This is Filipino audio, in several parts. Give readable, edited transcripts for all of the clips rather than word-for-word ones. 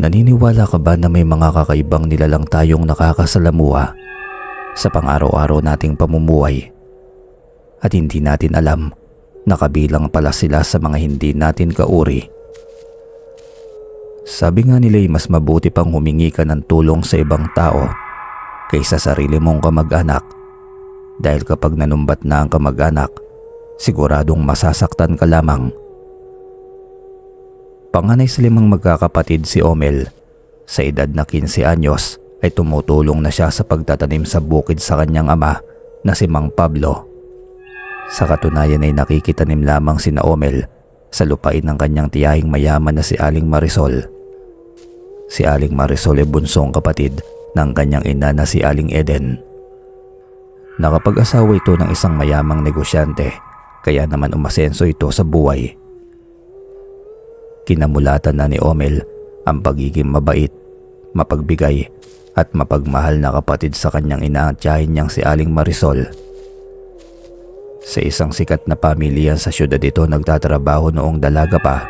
Naniniwala ka ba na may mga kakaibang nilalang tayong nakakasalamuha sa pang-araw-araw nating pamumuhay at hindi natin alam na kabilang pala sila sa mga hindi natin kauri? Sabi nga nila mas mabuti pang humingi ka ng tulong sa ibang tao kaysa sarili mong kamag-anak, dahil kapag nanumbat na ang kamag-anak, siguradong masasaktan ka lamang. Panganay sa 5 magkakapatid si Omel. Sa edad na 15 anyos ay tumutulong na siya sa pagtatanim sa bukid sa kanyang ama na si Mang Pablo. Sa katunayan ay nakikitanim lamang sina Omel sa lupain ng kanyang tiyahing mayaman na si Aling Marisol. Si Aling Marisol ay bunsong kapatid ng kanyang ina na si Aling Eden. Nakapag-asawa ito ng isang mayamang negosyante, kaya naman umasenso ito sa buhay. Kinamulatan na ni Omel ang pagiging mabait, mapagbigay at mapagmahal na kapatid sa kanyang ina at tiyahin niyang si Aling Marisol. Sa isang sikat na pamilya sa syudad ito nagtatrabaho noong dalaga pa,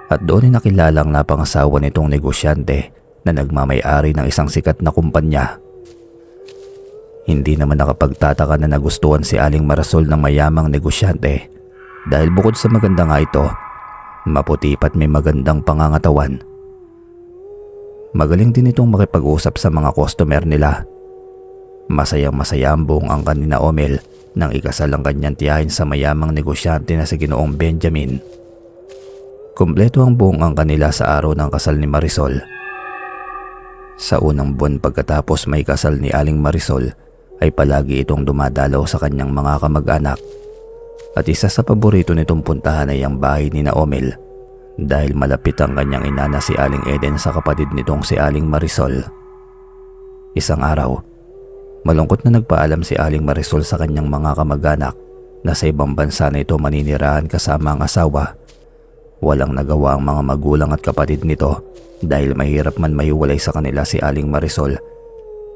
at doon ay nakilalang napangasawa nitong negosyante na nagmamay-ari ng isang sikat na kumpanya. Hindi naman nakapagtataka na nagustuhan si Aling Marisol ng mayamang negosyante, dahil bukod sa maganda nga ito, maputi pa't may magandang pangangatawan. Magaling din itong makipag-usap sa mga customer nila. Masayang-masaya ang buong angkan ni Omel nang ikasal ang kanyang tiyahin sa mayamang negosyante na si Ginoong Benjamin. Kumpleto ang buong angkan nila sa araw ng kasal ni Marisol. Sa unang buwan pagkatapos may kasal ni Aling Marisol ay palagi itong dumadalaw sa kanyang mga kamag-anak. At isa sa paborito nitong puntahan ay ang bahay ni Omel, dahil malapit ang kanyang ina na si Aling Eden sa kapatid nitong si Aling Marisol. Isang araw, malungkot na nagpaalam si Aling Marisol sa kanyang mga kamag-anak na sa ibang bansa na ito maninirahan kasama ang asawa. Walang nagawa ang mga magulang at kapatid nito dahil mahirap man mahiwalay sa kanila si Aling Marisol.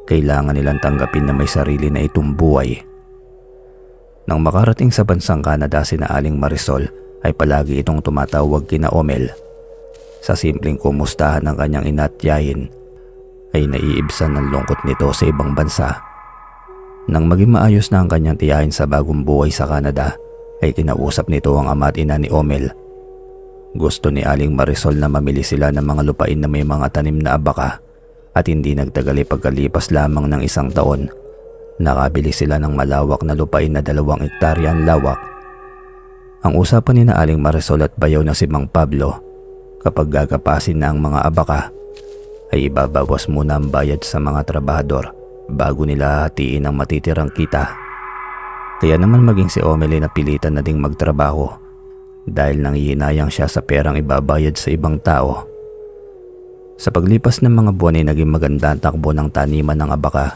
Kailangan nilang tanggapin na may sarili na itong buhay. Nang makarating sa bansang Canada sina Aling Marisol ay palagi itong tumatawag kina Omel. Sa simpleng kumustahan ng kanyang ina at tiyahin ay naiibsan ng lungkot nito sa ibang bansa. Nang maging maayos na ang kanyang tiyahin sa bagong buhay sa Canada ay kinausap nito ang ama at ina ni Omel. Gusto ni Aling Marisol na mamili sila ng mga lupain na may mga tanim na abaka, at hindi nagtagal pagkalipas lamang ng 1 taon. Nakabili sila ng malawak na lupain na 2 hektarya ang lawak. Ang usapan ni na Aling Marisol at bayaw na si Mang Pablo, kapag gagapasin na ang mga abaka, ay ibabawas muna ang bayad sa mga trabahador bago nila hatiin ang matitirang kita. Kaya naman maging si Omel ay napilitan na ding magtrabaho dahil nanghihinayang siya sa perang ibabayad sa ibang tao. Sa paglipas ng mga buwan ay naging maganda ang takbo ng taniman ng abaka.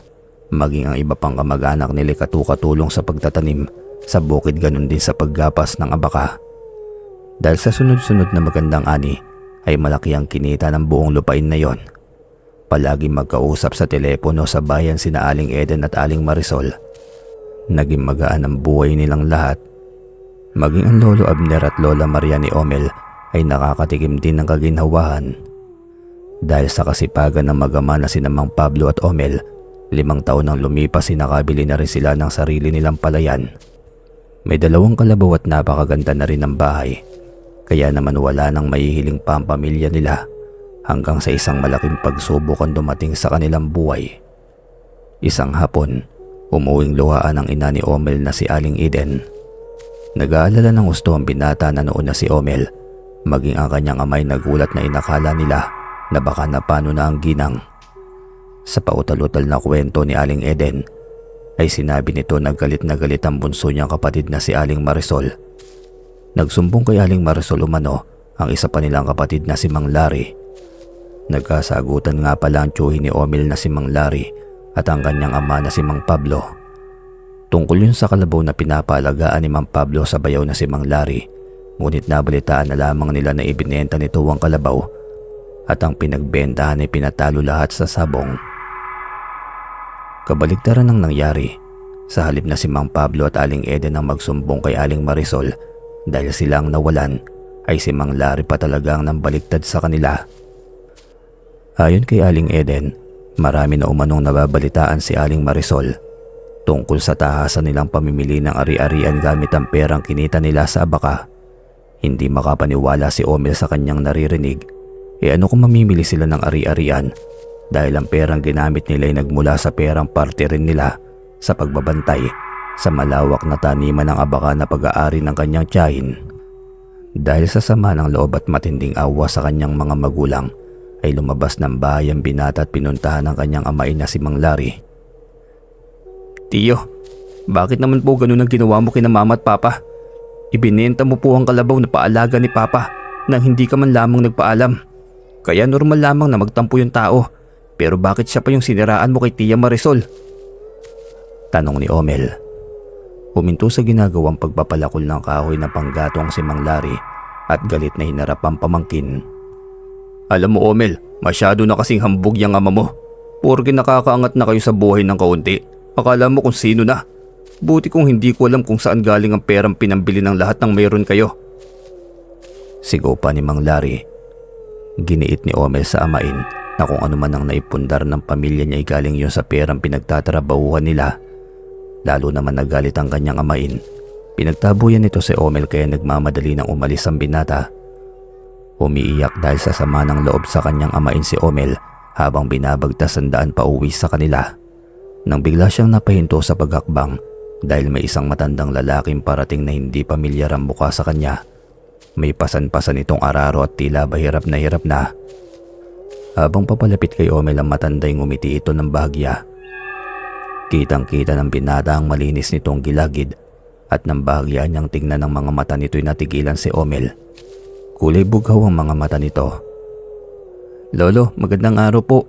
Maging ang iba pang kamag-anak nila katulong sa pagtatanim sa bukid, ganun din sa paggapas ng abaka. Dahil sa sunod-sunod na magandang ani ay malaki ang kinita ng buong lupain na yon. Palagi magkausap sa telepono sa bayan sina Aling Eden at Aling Marisol. Naging magaan ang buhay nilang lahat. Maging ang Lolo Abner at Lola Maria ni Omel ay nakakatikim din ng kaginhawahan. Dahil sa kasipagan ng magama na sina Mang Pablo at Omel, 5 taon nang lumipas nakabili na rin sila ng sarili nilang palayan. May 2 kalabaw at napakaganda na rin ang bahay, kaya naman wala nang mahihiling pa ang pamilya nila hanggang sa isang malaking pagsubok ang dumating sa kanilang buhay. Isang hapon, umuwing luhaan ang ina ni Omel na si Aling Eden. Nag-aalala ng gusto ang binata na noon na si Omel, maging ang kanyang amay nagulat na inakala nila na baka napano na ang ginang. Sa pautal-utal na kwento ni Aling Eden ay sinabi nito na galit ang bunso niyang kapatid na si Aling Marisol. Nagsumbong kay Aling Marisol umano ang isa pa nilang kapatid na si Mang Larry. Nagkasagutan nga pala ang tiyuhin ni Omel na si Mang Larry at ang kanyang ama na si Mang Pablo. Tungkol yun sa kalabaw na pinapaalagaan ni Mang Pablo sa bayaw na si Mang Larry, ngunit nabalitaan na lamang nila na ibinenta nito ang kalabaw at ang pinagbentahan ay pinatalo lahat sa sabong. Kabaligtaran ang nangyari. Sa halip na si Mang Pablo at Aling Eden ang magsumbong kay Aling Marisol dahil sila ang nawalan, ay si Mang Larry pa talaga ang nambaliktad sa kanila. Ayon kay Aling Eden, marami na umanong nababalitaan si Aling Marisol tungkol sa tahasan nilang pamimili ng ari-arian gamit ang perang kinita nila sa abaka. Hindi makapaniwala si Omel sa kanyang naririnig. Ano kung mamimili sila ng ari-arian dahil ang perang ginamit nila ay nagmula sa perang parte rin nila sa pagbabantay sa malawak na taniman ng abaka na pag-aari ng kanyang tiyahin. Dahil sa sama ng loob at matinding awa sa kanyang mga magulang, ay lumabas ng bahay ang binata at pinuntahan ng kanyang amain na si Mang Larry. "Tiyo, bakit naman po ganun ang ginawa mo kina mama at papa? Ibinenta mo po ang kalabaw na paalaga ni papa nang hindi ka man lamang nagpaalam. Kaya normal lamang na magtampo yung tao, pero bakit siya pa yung siniraan mo kay Tia Marisol?" Tanong ni Omel. Huminto sa ginagawang pagpapalakol ng kahoy na panggatong si Mang Larry at galit na hinarap ang pamangkin. "Alam mo Omel, masyado na kasing hambog yung ama mo. Porke nakakaangat na kayo sa buhay ng kaunti, akala mo kung sino na. Buti kung hindi ko alam kung saan galing ang perang pinambili ng lahat ng mayroon kayo." Sigaw pa ni Mang Larry. Giniit ni Omel sa amain na kung ano man ang naipundar ng pamilya niya ay galing yun sa perang pinagtatrabahuhan nila. Lalo naman nagalit ang kanyang amain. Pinagtabuyan nito si Omel kaya nagmamadali nang umalis ang binata. Umiiyak dahil sa sama ng loob sa kanyang amain si Omel habang binabagtas ang daan pa uwi sa kanila. Nang bigla siyang napahinto sa paghakbang dahil may isang matandang lalaking parating na hindi pamilyar ang mukha sa kanya. May pasan-pasan itong araro at tila ba hirap na. Habang papalapit kay Omel ang matanda'y ngumiti ito ng bahagya. Kitang-kita ng binata ang malinis nitong gilagid at nang bahagya niyang tingnan ng mga mata nito'y natigilan si Omel. Kulay bughaw ang mga mata nito. "Lolo, magandang araw po.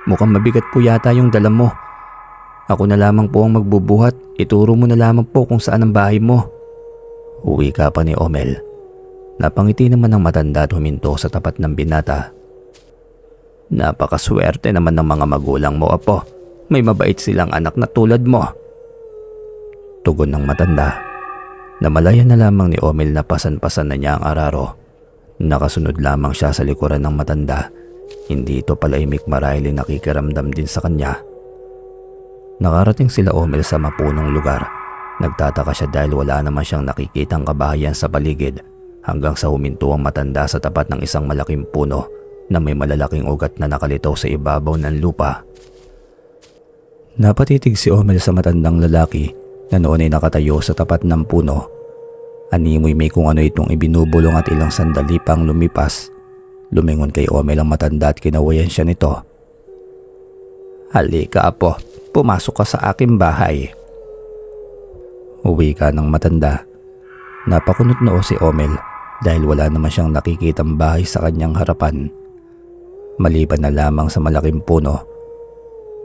Mukhang mabigat po yata yung dala mo. Ako na lamang po ang magbubuhat. Ituro mo na lamang po kung saan ang bahay mo." Uwi ka pa ni Omel. Napangiti naman ang matanda at huminto sa tapat ng binata. "Napakaswerte naman ng mga magulang mo, apo. May mabait silang anak na tulad mo." Tugon ng matanda. Namalayan na lamang ni Omel na pasan-pasan na niya ang araro. Nakasunod lamang siya sa likuran ng matanda. Hindi ito palaimik marahil ay nakikiramdam din sa kanya. Nakarating sila Omel sa mapunong lugar. Nagtataka siya dahil wala naman siyang nakikitang kabahayan sa paligid hanggang sa huminto ang matanda sa tapat ng isang malaking puno na may malalaking ugat na nakalitaw sa ibabaw ng lupa. Napatitig si Omel sa matandang lalaki na noon ay nakatayo sa tapat ng puno. Animoy may kung ano itong ibinubulong at ilang sandali pang lumipas. Lumingon kay Omel ang matanda at kinawayan siya nito. "Halika apo, pumasok ka sa aking bahay." Uwi ka ng matanda. Napakunot noo si Omel dahil wala naman siyang nakikitang bahay sa kanyang harapan. Maliban na lamang sa malaking puno.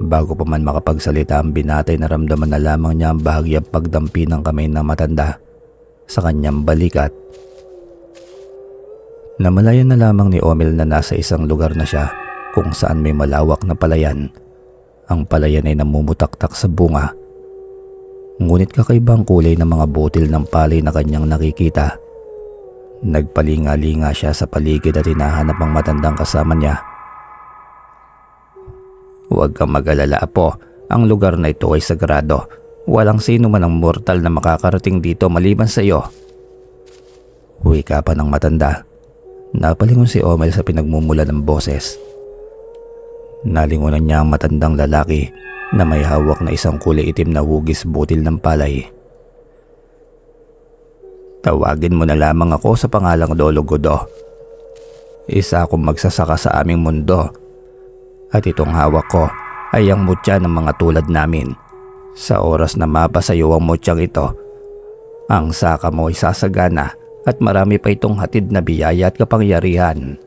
Bago pa man makapagsalita ang binatay, naramdaman na lamang niya ang bahagyang pagdampi ng kamay ng matanda sa kanyang balikat. Namalayan na lamang ni Omel na nasa isang lugar na siya kung saan may malawak na palayan. Ang palayan ay namumutaktak sa bunga. Ngunit kakaibang kulay ng mga butil ng palay na kanyang nakikita. Nagpalinga-linga siya sa paligid at hinahanap ang matandang kasama niya. "Huwag kang mag-alala apo, ang lugar na ito ay sagrado. Walang sino man ang mortal na makakarating dito maliban sa iyo." Uwi ka pa ng matanda. Napalingon si Omel sa pinagmumula ng boses. Nalingunan niya ang matandang lalaki na may hawak na isang kulay itim na hugis butil ng palay. "Tawagin mo na lamang ako sa pangalang Lolo Godo. Isa akong magsasaka sa aming mundo. At itong hawak ko ay ang mutya ng mga tulad namin. Sa oras na mapasayo ang mutyang ito, ang saka mo ay sasagana at marami pa itong hatid na biyaya at kapangyarihan."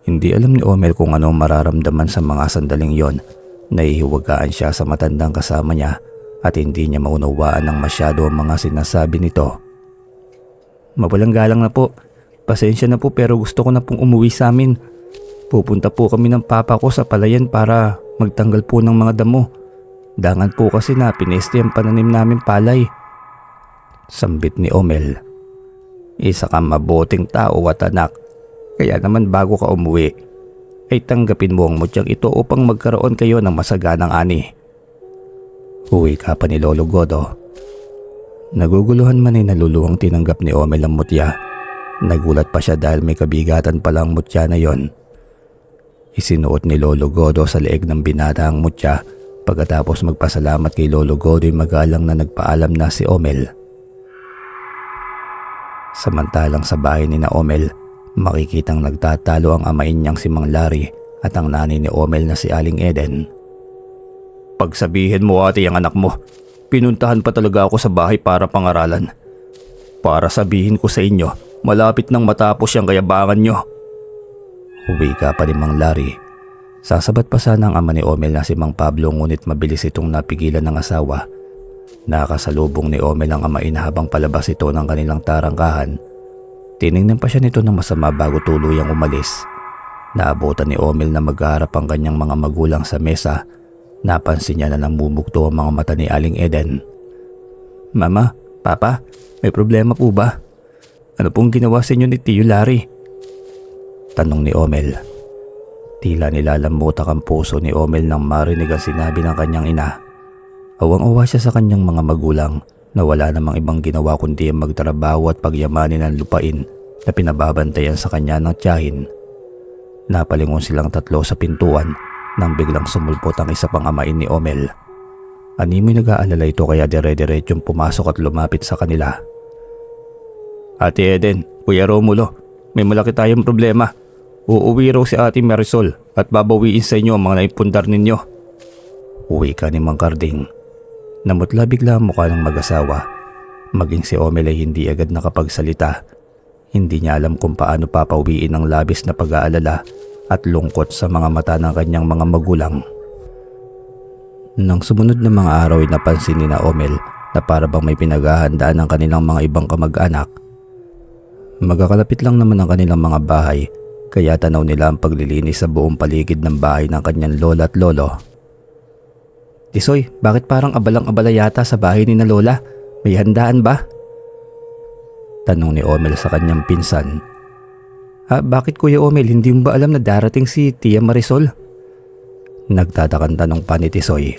Hindi alam ni Omel kung anong mararamdaman sa mga sandaling yon. Nahihiwagaan siya sa matandang kasama niya at hindi niya maunawaan ng masyado ang mga sinasabi nito. "Mawalang galang na po. Pasensya na po pero gusto ko na pong umuwi sa amin. Pupunta po kami ng papa ko sa palayan para magtanggal po ng mga damo. Dangan po kasi na pineste ang pananim namin palay." Sambit ni Omel. "Isa kang mabuting tao at anak. Kaya naman bago ka umuwi, ay tanggapin mo ang mutyang ito upang magkaroon kayo ng masaganang ani. Uwi ka pa ni Lolo Godo. Naguguluhan man ay naluluwang tinanggap ni Omel ang mutya. Nagulat pa siya dahil may kabigatan pala ang mutya na yon. Isinuot ni Lolo Godo sa leeg ng binata ang mutya. Pagkatapos magpasalamat kay Lolo Godo'y magalang na nagpaalam na si Omel. Samantalang sa bahay ni na Omel, makikitang nagtatalo ang amain niyang si Mang Larry at ang nanay ni Omel na si Aling Eden. Pagsabihin mo ate ang anak mo, pinuntahan pa talaga ako sa bahay para pangaralan. Para sabihin ko sa inyo, malapit nang matapos yung kayabangan nyo. Uwi ka pa ni Mang Larry. Sasabat pa sana ang ama ni Omel na si Mang Pablo ngunit mabilis itong napigilan ng asawa. Nakasalubong ni Omel ang ama habang palabas ito ng kanilang tarangkahan. Tiningnan pa siya nito ng masama bago tuluyang umalis. Naabutan ni Omel na maghaharap ang kanyang mga magulang sa mesa. Napansin niya na namumugto ang mga mata ni Aling Eden. Mama, Papa, may problema po ba? Ano pong ginawa sa inyo ni Tio Larry? Tanong ni Omel. Tila nilalamutak ang puso ni Omel nang marinig ang sinabi ng kanyang ina. Awang-awa siya sa kanyang mga magulang na wala namang ibang ginawa kundi ang magtrabaho at pagyamanin ang lupain na pinababantayan sa kanya ng tiyahin. Napalingon silang tatlo sa pintuan nang biglang sumulpot ang isa pang amain ni Omel. Animoy nag-aalala ito kaya dire-diretsyong pumasok at lumapit sa kanila. Ate Eden, Kuya Romulo, may malaki tayong problema. Uuwi raw si Ate Marisol at babawiin sa inyo ang mga naipundar ninyo. Uwi ka ni Mang Carding. Namutla bigla ang mukha ng mag-asawa. Maging si Omel ay hindi agad nakapagsalita. Hindi niya alam kung paano papawiin ang labis na pag-aalala at lungkot sa mga mata ng kanyang mga magulang. Nang sumunod na mga araw ay napansin ni na Omel na para bang may pinaghahandaan ng kanilang mga ibang kamag-anak. Magkakalapit lang naman ang kanilang mga bahay. Kaya tanaw nila ang paglilinis sa buong paligid ng bahay ng kanyang lola at lolo. Tisoy, bakit parang abalang-abala yata sa bahay ni na Lola? May handaan ba? Tanong ni Omel sa kanyang pinsan. Bakit Kuya Omel, hindi mo ba alam na darating si Tia Marisol? Nagtatakang tanong pa ni Tisoy.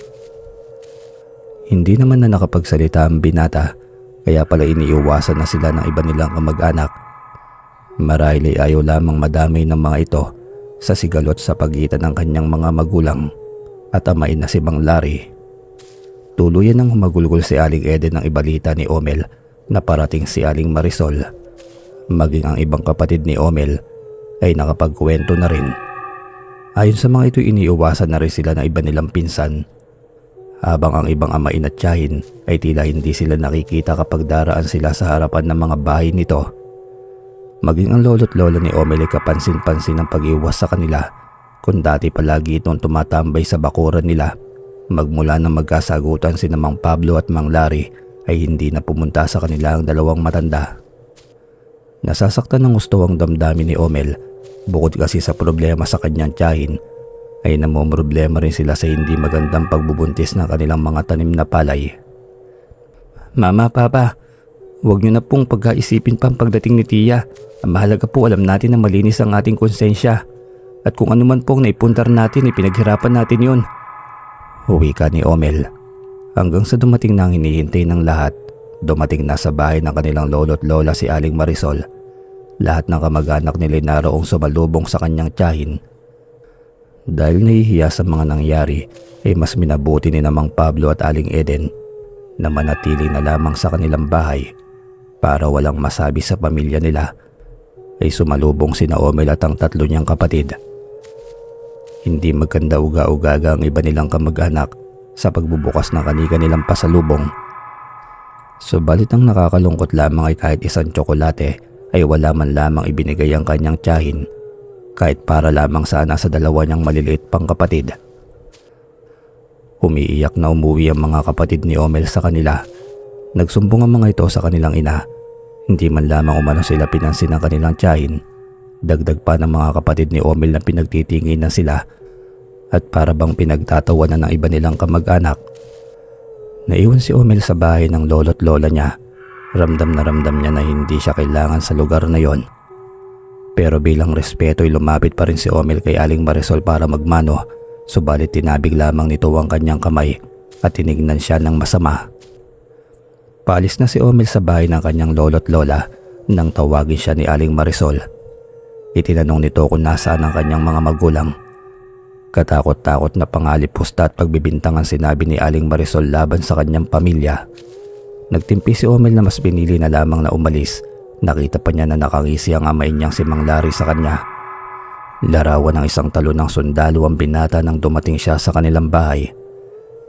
Hindi naman na nakapagsalita ang binata, kaya pala iniiwasan na sila ng iba nilang kamag-anak. Marahil ay ayaw lamang madamay ng mga ito sa sigalot sa pagitan ng kanyang mga magulang at amain na si Mang Larry. Tuluyan nang humagulgol si Aling Eden ng ibalita ni Omel na parating si Aling Marisol. Maging ang ibang kapatid ni Omel ay nakapagkwento na rin. Ayon sa mga ito, iniiwasan na rin sila ng iba nilang pinsan. Habang ang ibang amain at tiyahin ay tila hindi sila nakikita kapag daraan sila sa harapan ng mga bahay nito. Maging ang lolo't lola ni Omel ay kapansin-pansin ang pag-iwas sa kanila kung dati palagi itong tumatambay sa bakuran nila. Magmula nang magkasagutan sina Mang Pablo at Mang Larry ay hindi na pumunta sa kanila ang dalawang matanda. Nasasaktan ng gusto ang damdamin ni Omel. Bukod kasi sa problema sa kanyang tiyahin ay namomroblema rin sila sa hindi magandang pagbubuntis ng kanilang mga tanim na palay. Mama, Papa, huwag niyo na pong pagkaisipin pa ang pagdating ni Tia. Ang mahalaga po alam natin na malinis ang ating konsensya. At kung ano man pong naipuntar natin ay pinaghirapan natin yun. Uwi ka ni Omel. Hanggang sa dumating na ang hinihintay ng lahat. Dumating na sa bahay ng kanilang lolo't lola si Aling Marisol. Lahat ng kamag-anak nila naroong sumalubong sa kanyang tiyahin. Dahil nahihiya sa mga nangyari ay mas minabuti ni Mang Pablo at Aling Eden na manatili na lamang sa kanilang bahay para walang masabi sa pamilya nila. Ay sumalubong sina Omel at ang tatlo niyang kapatid. Hindi maganda uga-ugaga ang iba nilang kamag-anak sa pagbubukas ng kani-kanilang pasalubong. Subalit ang nakakalungkot lamang ay kahit isang tsokolate ay wala man lamang ibinigay ang kanyang tiyahin, kahit para lamang sana sa dalawa niyang maliliit pang kapatid. Umiiyak na umuwi ang mga kapatid ni Omel sa kanila. Nagsumbong ang mga ito sa kanilang ina. Hindi man lamang umano sila pinansin ng kanilang tiyahin. Dagdag pa ng mga kapatid ni Omel na pinagtitingin na sila at para bang pinagtatawanan ng iba nilang kamag-anak. Naiwan si Omel sa bahay ng lolo't lola niya. Ramdam na niya na hindi siya kailangan sa lugar na yon. Pero bilang respeto ay lumapit pa rin si Omel kay Aling Marisol para magmano, subalit tinabig lamang nito ang kanyang kamay at tinignan siya ng masama. Paalis na si Omel sa bahay ng kanyang lolo't lola nang tawagin siya ni Aling Marisol. Itinanong nito kung nasaan ang kanyang mga magulang. Katakot-takot na pangalipusta at pagbibintangan sinabi ni Aling Marisol laban sa kanyang pamilya. Nagtimpi si Omel na mas pinili na lamang na umalis. Nakita pa niya na nakangisi ang amay niyang si Mang Larry sa kanya. Larawan ng isang talo ng sundalo ang binata nang dumating siya sa kanilang bahay.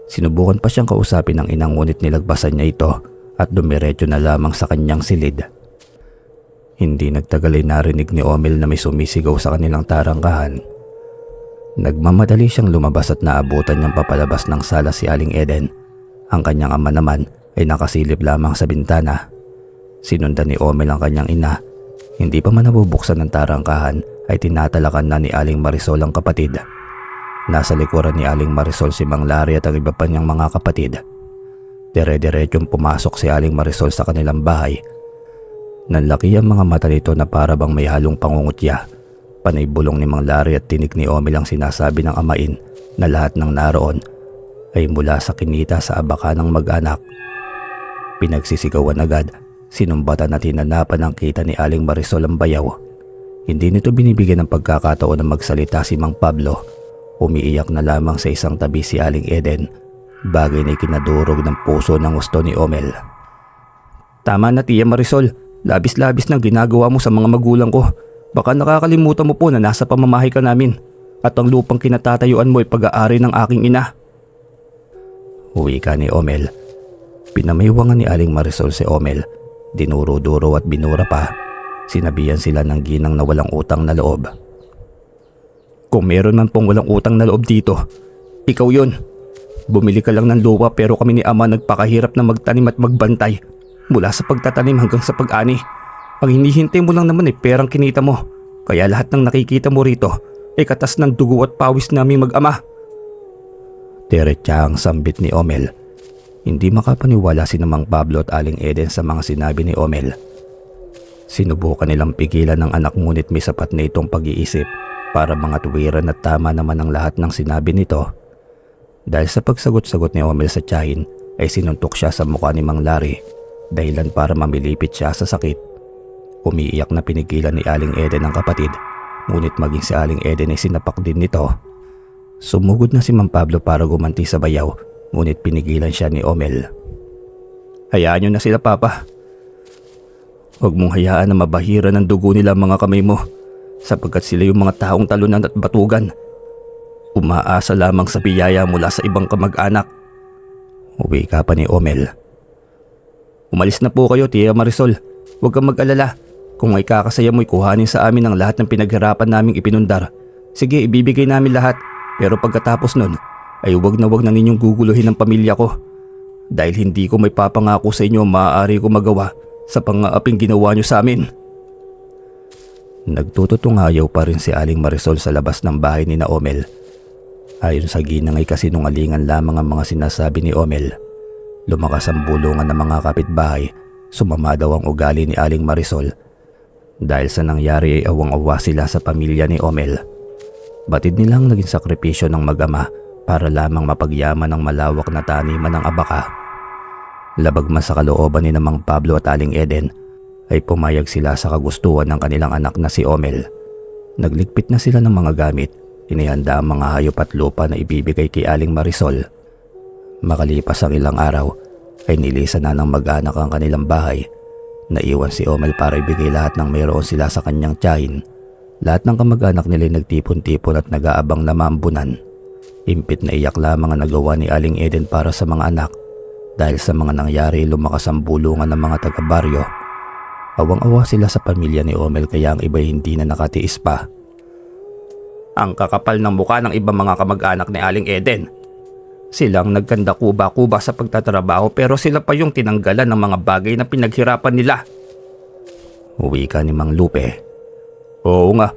Sinubukan pa siyang kausapin ng inang ngunit nilagpasan niya ito at dumiretso na lamang sa kanyang silid. Hindi nagtagal ay narinig ni Omel na may sumisigaw sa kanilang tarangkahan. Nagmamadali siyang lumabas at naabutan niyang papalabas ng sala si Aling Eden. Ang kanyang ama naman ay nakasilip lamang sa bintana. Sinundan ni Omel ang kanyang ina. Hindi pa man nabubuksan ng tarangkahan ay tinatalakan na ni Aling Marisol ang kapatid. Nasa likuran ni Aling Marisol si Mang Larry at ang iba pa niyang mga kapatid. Dire-diretsyong pumasok si Aling Marisol sa kanilang bahay. Nanlaki ang mga mata nito na para bang may halong pangungutya. Panay bulong ni Mang Larry at tinig ni Omel ang sinasabi ng amain na lahat ng naroon ay mula sa kinita sa abaka ng mag-anak. Pinagsisigawan agad, sinumbatan at hinanapan ang kita ni Aling Marisol ang bayaw. Hindi nito binibigyan ng pagkakataon na magsalita si Mang Pablo. Umiiyak na lamang sa isang tabi si Aling Eden, bagay na ikinadurog ng puso ng gusto ni Omel. Tama na Tia Marisol, labis-labis na ginagawa mo sa mga magulang ko. Baka nakakalimutan mo po na nasa pamamahay ka namin at ang lupang kinatatayuan mo ay pag-aari ng aking ina. Uwi ka ni Omel. Pinamahiwangan ni Aling Marisol si Omel. Dinuro-duro at binura pa. Sinabihan sila ng ginang na walang utang na loob. Kung meron man pong walang utang na loob dito, ikaw yun. Bumili ka lang ng lupa pero kami ni ama nagpakahirap na magtanim at magbantay. Mula sa pagtatanim hanggang sa pag-ani. Ang hinihintay mo lang naman ay perang kinita mo. Kaya lahat ng nakikita mo rito ay katas ng dugo at pawis naming mag-ama. Diretsa ang sambit ni Omel. Hindi makapaniwala si Mang Pablo at Aling Eden sa mga sinabi ni Omel. Sinubukan nilang pigilan ng anak ngunit may sapat na itong pag-iisip para mga tuwiran at tama naman ang lahat ng sinabi nito. Dahil sa pagsagot-sagot ni Omel sa tiyahin ay sinuntok siya sa mukha ni Mang Larry, dahilan para mamilipit siya sa sakit. Umiiyak na pinigilan ni Aling Eden ang kapatid, ngunit maging si Aling Eden ay sinapak din nito. Sumugod na si Mang Pablo para gumanti sa bayaw, ngunit pinigilan siya ni Omel. Hayaan niyo na sila Papa. Huwag mong hayaan na mabahira ng dugo nila mga kamay mo, sapagkat sila yung mga taong talunan at batugan. Umaasa lamang sa biyaya mula sa ibang kamag-anak. Uwi ka pa ni Omel. Umalis na po kayo Tia Marisol. Huwag kang mag-alala. Kung may kakasaya mo'y kuhanin sa amin ang lahat ng pinaghirapan naming ipinundar. Sige, ibibigay namin lahat. Pero pagkatapos nun, ay huwag na ninyong guguluhin ang pamilya ko. Dahil hindi ko may papangako sa inyo maaari ko magawa sa pangaaping ginawa nyo sa amin. Nagtututungayaw pa rin si Aling Marisol sa labas ng bahay ni Omel. Ayon sa ginang ay kasinungalingan lamang ang mga sinasabi ni Omel. Lumakas ang bulungan ng mga kapitbahay. Sumama daw ang ugali ni Aling Marisol. Dahil sa nangyari ay awang-awa sila sa pamilya ni Omel. Batid nilang naging sakripisyo ng mag-ama para lamang mapagyaman ng malawak na taniman ng abaka. Labag man sa kalooban ni Mang Pablo at Aling Eden, ay pumayag sila sa kagustuhan ng kanilang anak na si Omel. Nagligpit na sila ng mga gamit, inihanda ang mga hayop at lupa na ibibigay kay Aling Marisol. Makalipas ang ilang araw, ay nilisan na ng mag-anak ang kanilang bahay. Naiwan si Omel para ibigay lahat ng mayroon sila sa kanyang tiyahin. Lahat ng kamag-anak nila nagtipon-tipon at nag-aabang na maambunan. Impit na iyak lamang ang nagawa ni Aling Eden para sa mga anak. Dahil sa mga nangyari lumakas ang bulungan ng mga taga-baryo. Awang-awa sila sa pamilya ni Omel kaya ang iba hindi na nakatiis pa. Ang kakapal ng mukha ng ibang mga kamag-anak ni Aling Eden. Silang nagkanda kuba-kuba sa pagtatrabaho pero sila pa yung tinanggalan ng mga bagay na pinaghirapan nila. Uwi ka ni Mang Lupe. Oo nga,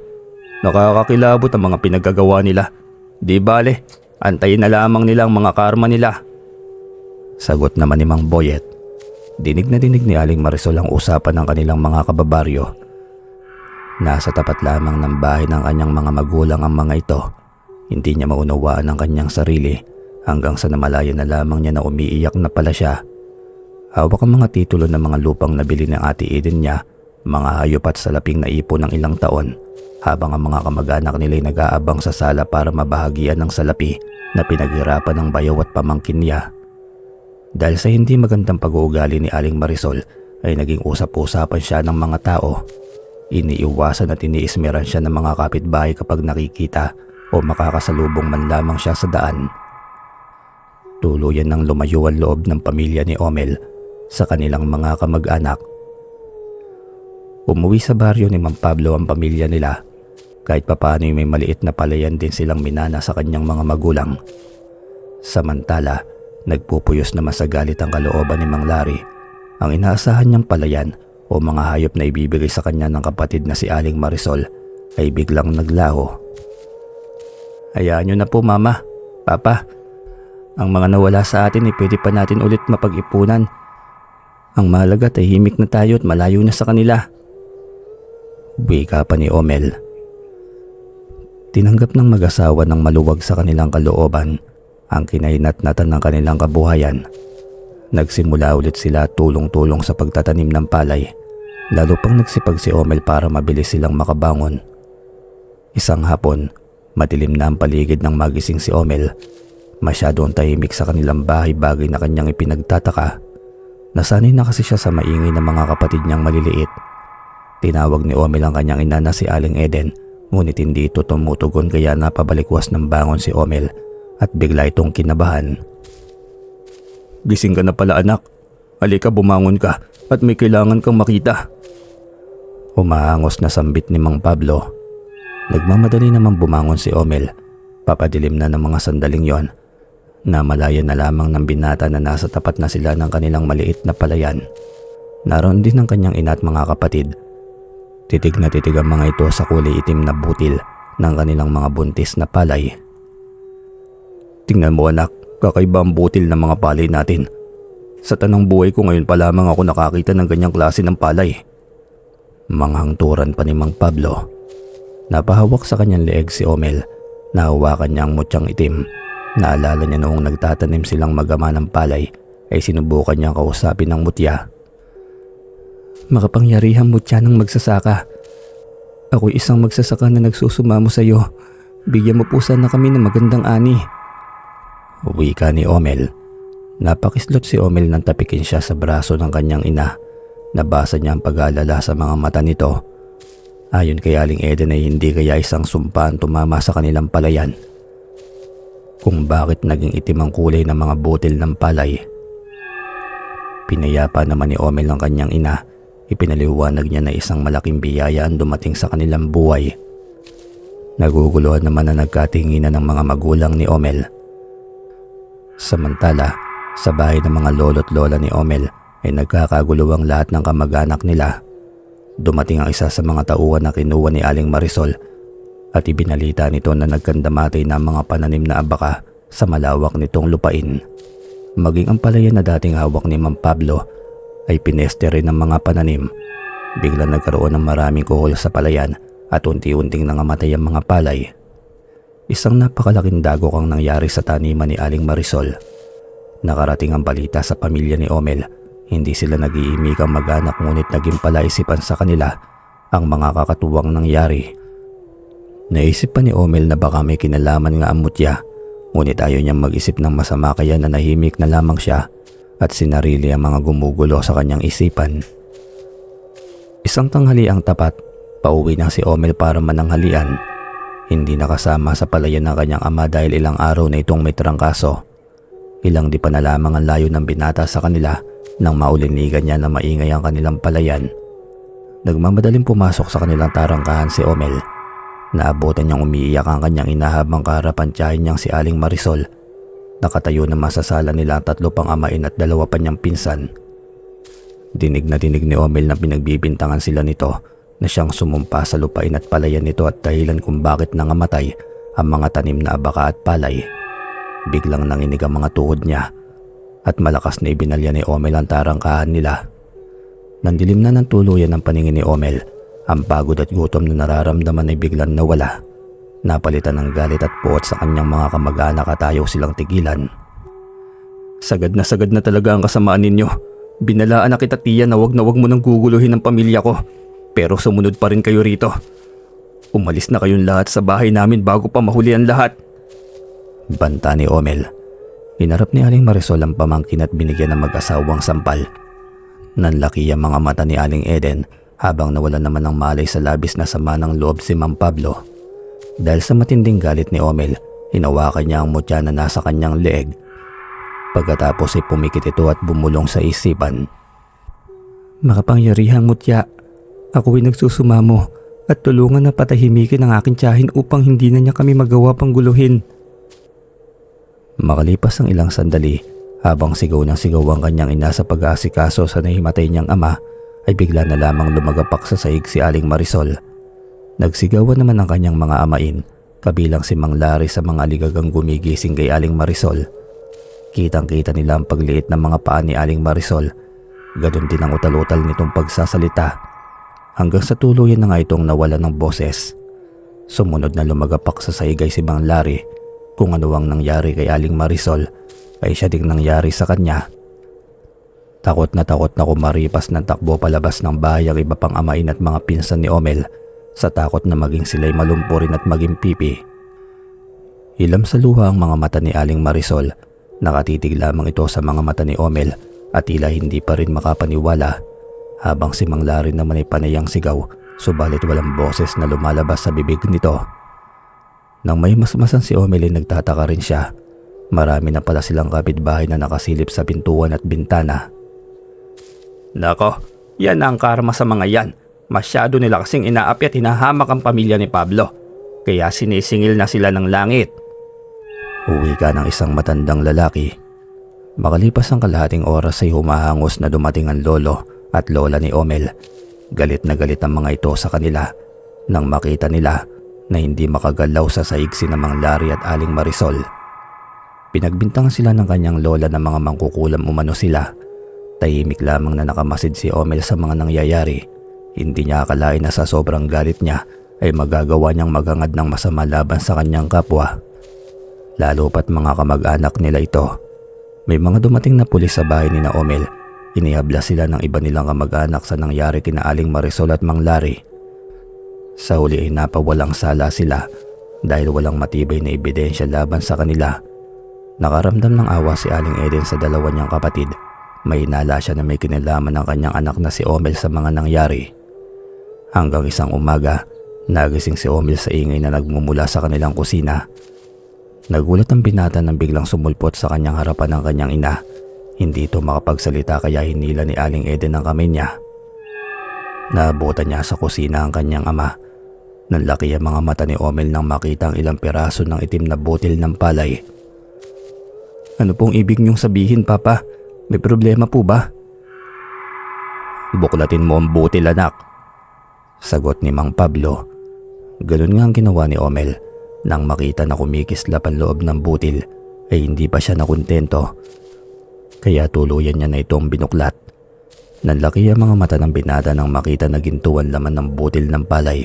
nakakakilabot ang mga pinagagawa nila. Di bale, antayin na lamang nila ang mga karma nila. Sagot naman ni Mang Boyet. Dinig na dinig ni Aling Marisol ang usapan ng kanilang mga kababaryo. Nasa tapat lamang ng bahay ng kanyang mga magulang ang mga ito. Hindi niya maunawaan ang kanyang sarili hanggang sa namalayan na lamang niya na umiiyak na pala siya. Hawak ang mga titulo ng mga lupang nabili ng Ate Eden niya, mga hayop at salaping na ipon ng ilang taon, habang ang mga kamag-anak nila ay nag-aabang sa sala para mabahagian ng salapi na pinaghirapan ng bayaw at pamangkin niya. Dahil sa hindi magandang pag-uugali ni Aling Marisol ay naging usap-usapan siya ng mga tao. Iniiwasan at iniismeran siya ng mga kapitbahay kapag nakikita o makakasalubong man lamang siya sa daan. Tuluyan nang lumayo ang loob ng pamilya ni Omel sa kanilang mga kamag-anak. Umuwi sa baryo ni Mang Pablo ang pamilya nila. Kahit papaano may maliit na palayan din silang minana sa kanyang mga magulang. Samantala, nagpupuyos na masagalit ang kalooban ni Mang Larry. Ang inaasahan niyang palayan o mga hayop na ibibigay sa kanya ng kapatid na si Aling Marisol ay biglang naglaho. Hayaan niyo na po mama, papa. Ang mga nawala sa atin ay pwede pa natin ulit mapag-ipunan. Ang mahalaga tahimik na tayo at malayo na sa kanila. Wika pa ni Omel. Tinanggap ng mag-asawa ng maluwag sa kanilang kalooban ang kinahinat-natan ng kanilang kabuhayan. Nagsimula ulit sila tulong-tulong sa pagtatanim ng palay, lalo pang nagsipag si Omel para mabilis silang makabangon. Isang hapon, madilim na ang paligid ng magising si Omel. Masyado ang tahimik sa kanilang bahay, bagay na kanyang ipinagtataka. Nasanay na kasi siya sa maingay ng mga kapatid niyang maliliit. Tinawag ni Omel ang kanyang ina na si Aling Eden, ngunit hindi ito tumutugon kaya napabalikwas ng bangon si Omel at bigla itong kinabahan. Gising ka na pala anak. Halika, bumangon ka at may kailangan kang makita. Umahangos na sambit ni Mang Pablo. Nagmamadali namang bumangon si Omel. Papadilim na ng mga sandaling yon. Namalayan na lamang ng binata na nasa tapat na sila ng kanilang maliit na palayan. Naroon din ang kanyang ina at mga kapatid. Titig na titig ang mga ito sa kulay itim na butil ng kanilang mga buntis na palay. Tingnan mo anak, kakaiba ang butil ng mga palay natin. Sa tanang buhay ko ngayon pa lamang ako nakakita ng ganyang klase ng palay. Manghangturan pa ni Mang Pablo. Napahawak sa kanyang leeg si Omel. Nahawakan niya ang mutyang itim. Naalala niya noong nagtatanim silang mag-ama ng palay ay sinubukan niyang kausapin ng mutya. Makapangyarihang mutya ng magsasaka. Ako'y isang magsasaka na nagsusumamo sa iyo. Bigyan mo po sana kami ng magandang ani. Wika ni Omel. Napakislot si Omel nang tapikin siya sa braso ng kanyang ina. Nabasa niya ang pag-aalala sa mga mata nito. Ayon kay Aling Eden ay hindi kaya isang sumpa ang tumama sa kanilang palayan. Kung bakit naging itim ang kulay ng mga butil ng palay. Pinayapa naman ni Omel ang kanyang ina. Ipinaliwanag niya na isang malaking biyaya ang dumating sa kanilang buhay. Naguguluhan naman na nagkatinginan ng mga magulang ni Omel. Samantala, sa bahay ng mga lolo't lola ni Omel ay nagkakagulo ang lahat ng kamag-anak nila. Dumating ang isa sa mga tauhan na kinuha ni Aling Marisol at ibinalita nito na nagkandamatay na mga pananim na abaka sa malawak nitong lupain. Maging ang palayan na dating hawak ni Mang Pablo ay pineste rin ng mga pananim. Biglang nagkaroon ng maraming kuhol sa palayan at unti-unting nangamatay ang mga palay. Isang napakalaking dagok ang nangyari sa taniman ni Aling Marisol. Nakarating ang balita sa pamilya ni Omel. Hindi sila nag-iimikang mag-anak ngunit naging palaisipan sa kanila ang mga kakatuwang nangyari. Naisip pa ni Omel na baka may kinalaman nga ang mutya, ngunit ayaw niyang mag-isip ng masama kaya nanahimik na lamang siya at sinarili ang mga gumugulo sa kanyang isipan. Isang tanghali ang tapat, pauwi na si Omel para mananghalian. Hindi nakasama sa palayan ng kanyang ama dahil ilang araw na itong may trangkaso. Ilang di pa na lamang ang layo ng binata sa kanila nang maulinigan niya na maingay ang kanilang palayan. Nagmamadaling pumasok sa kanilang tarangkahan si Omel. Naabutan niyang umiiyak ang kanyang ina habang kaharapan tiyahin niyang si Aling Marisol. Nakatayo naman sa sala nila ang 3 pang amain at 2 pa niyang pinsan. Dinig na dinig ni Omel na pinagbibintangan sila nito na siyang sumumpa sa lupain at palayan nito at dahilan kung bakit nangamatay ang mga tanim na abaka at palay. Biglang nanginig ang mga tuhod niya at malakas na ibinalya ni Omel ang tarangkahan nila. Nandilim na ng tuluyan ang paningin ni Omel Ang pagod at gutom na nararamdaman ay biglang nawala. Napalitan ng galit at puot sa kanyang mga kamag-anak at ayaw silang tigilan. Sagad na talaga ang kasamaan ninyo. Binalaan na kita tiya na wag mo nang guguluhin ang pamilya ko. Pero sumunod pa rin kayo rito. Umalis na kayong lahat sa bahay namin bago pa mahuli ang lahat. Banta ni Omel. Inarap ni Aling Marisol ang pamangkin at binigyan ng mag-asawang sampal. Nanlaki ang mga mata ni Aling Eden habang nawala naman ng malay sa labis na sama ng loob si Mang Pablo. Dahil sa matinding galit ni Omel, hinawakan niya ang mutya na nasa kanyang leeg. Pagkatapos ay pumikit ito at bumulong sa isipan. Makapangyarihang mutya, ako ay nagsusumamo at tulungan na patahimikin ang aking tiyahin upang hindi na niya kami magawa pang guluhin. Makalipas ang ilang sandali, habang sigaw ng sigaw ang kanyang ina sa pag-aasikaso sa nahimatay niyang ama, ay bigla na lamang lumagapak sa saig si Aling Marisol. Nagsigawan naman ang kanyang mga amain, kabilang si Mang Larry sa mga ligagang gumigising kay Aling Marisol. Kitang-kita nila ang pagliit ng mga paa ni Aling Marisol. Ganon din ang utal-utal nitong pagsasalita. Hanggang sa tuluyan na nga itong nawala ng boses. Sumunod na lumagapak sa saigay si Mang Larry. Kung ano ang nangyari kay Aling Marisol ay siya ding nangyari sa kanya. Takot na kumaripas ng takbo palabas ng bahay ang iba pang amain at mga pinsan ni Omel sa takot na maging sila'y malumpurin at maging pipi. Ilam sa luha ang mga mata ni Aling Marisol. Nakatitig lamang ito sa mga mata ni Omel at tila hindi pa rin makapaniwala, habang si Mang Larry naman ay panayang sigaw subalit walang boses na lumalabas sa bibig nito. Nang may masmasan si Omel ay nagtataka rin siya. Marami na pala silang kapitbahay na nakasilip sa pintuan at bintana. Nako, yan ang karma sa mga yan. Masyado nila kasing inaapi at hinahamak ang pamilya ni Pablo. Kaya sinisingil na sila ng langit. Uwi ka ng isang matandang lalaki. Makalipas ang kalahating oras ay humahangos na dumating ang lolo at lola ni Omel. Galit na galit ang mga ito sa kanila nang makita nila na hindi makagalaw sa saig si Mang Larry at Aling Marisol. Pinagbintangan sila ng kanyang lola na mga mangkukulam umano sila. Tahimik lamang na nakamasid si Omel sa mga nangyayari. Hindi niya akalain na sa sobrang galit niya ay magagawa niyang maghangad ng masama laban sa kanyang kapwa. Lalo pat mga kamag-anak nila ito. May mga dumating na pulis sa bahay ni Omel. Inihabla sila ng iba nilang kamag-anak sa nangyari kina Aling Marisol at Mang Larry. Sa huli ay napawalang sala sila dahil walang matibay na ebidensya laban sa kanila. Nakaramdam ng awa si Aling Eden sa dalawa niyang kapatid. May hinala siya na may kinalaman ng kanyang anak na si Omel sa mga nangyari. Hanggang isang umaga, nagising si Omel sa ingay na nagmumula sa kanilang kusina. Nagulat ang binata nang biglang sumulpot sa kanyang harapan ng kanyang ina. Hindi ito makapagsalita kaya hinila ni Aling Eden ang kamay niya. Naabutan niya sa kusina ang kanyang ama. Nanlaki ang mga mata ni Omel nang makita ang ilang piraso ng itim na butil ng palay. Ano pong ibig niyong sabihin, Papa? May problema po ba? Buklatin mo ang butil, anak. Sagot ni Mang Pablo. Ganun nga ang ginawa ni Omel. Nang makita na kumikislap ang loob ng butil ay hindi pa siya nakontento. Kaya tuluyan niya na itong binuklat. Nanlaki ang mga mata ng binata nang makita na gintuan laman ng butil ng palay.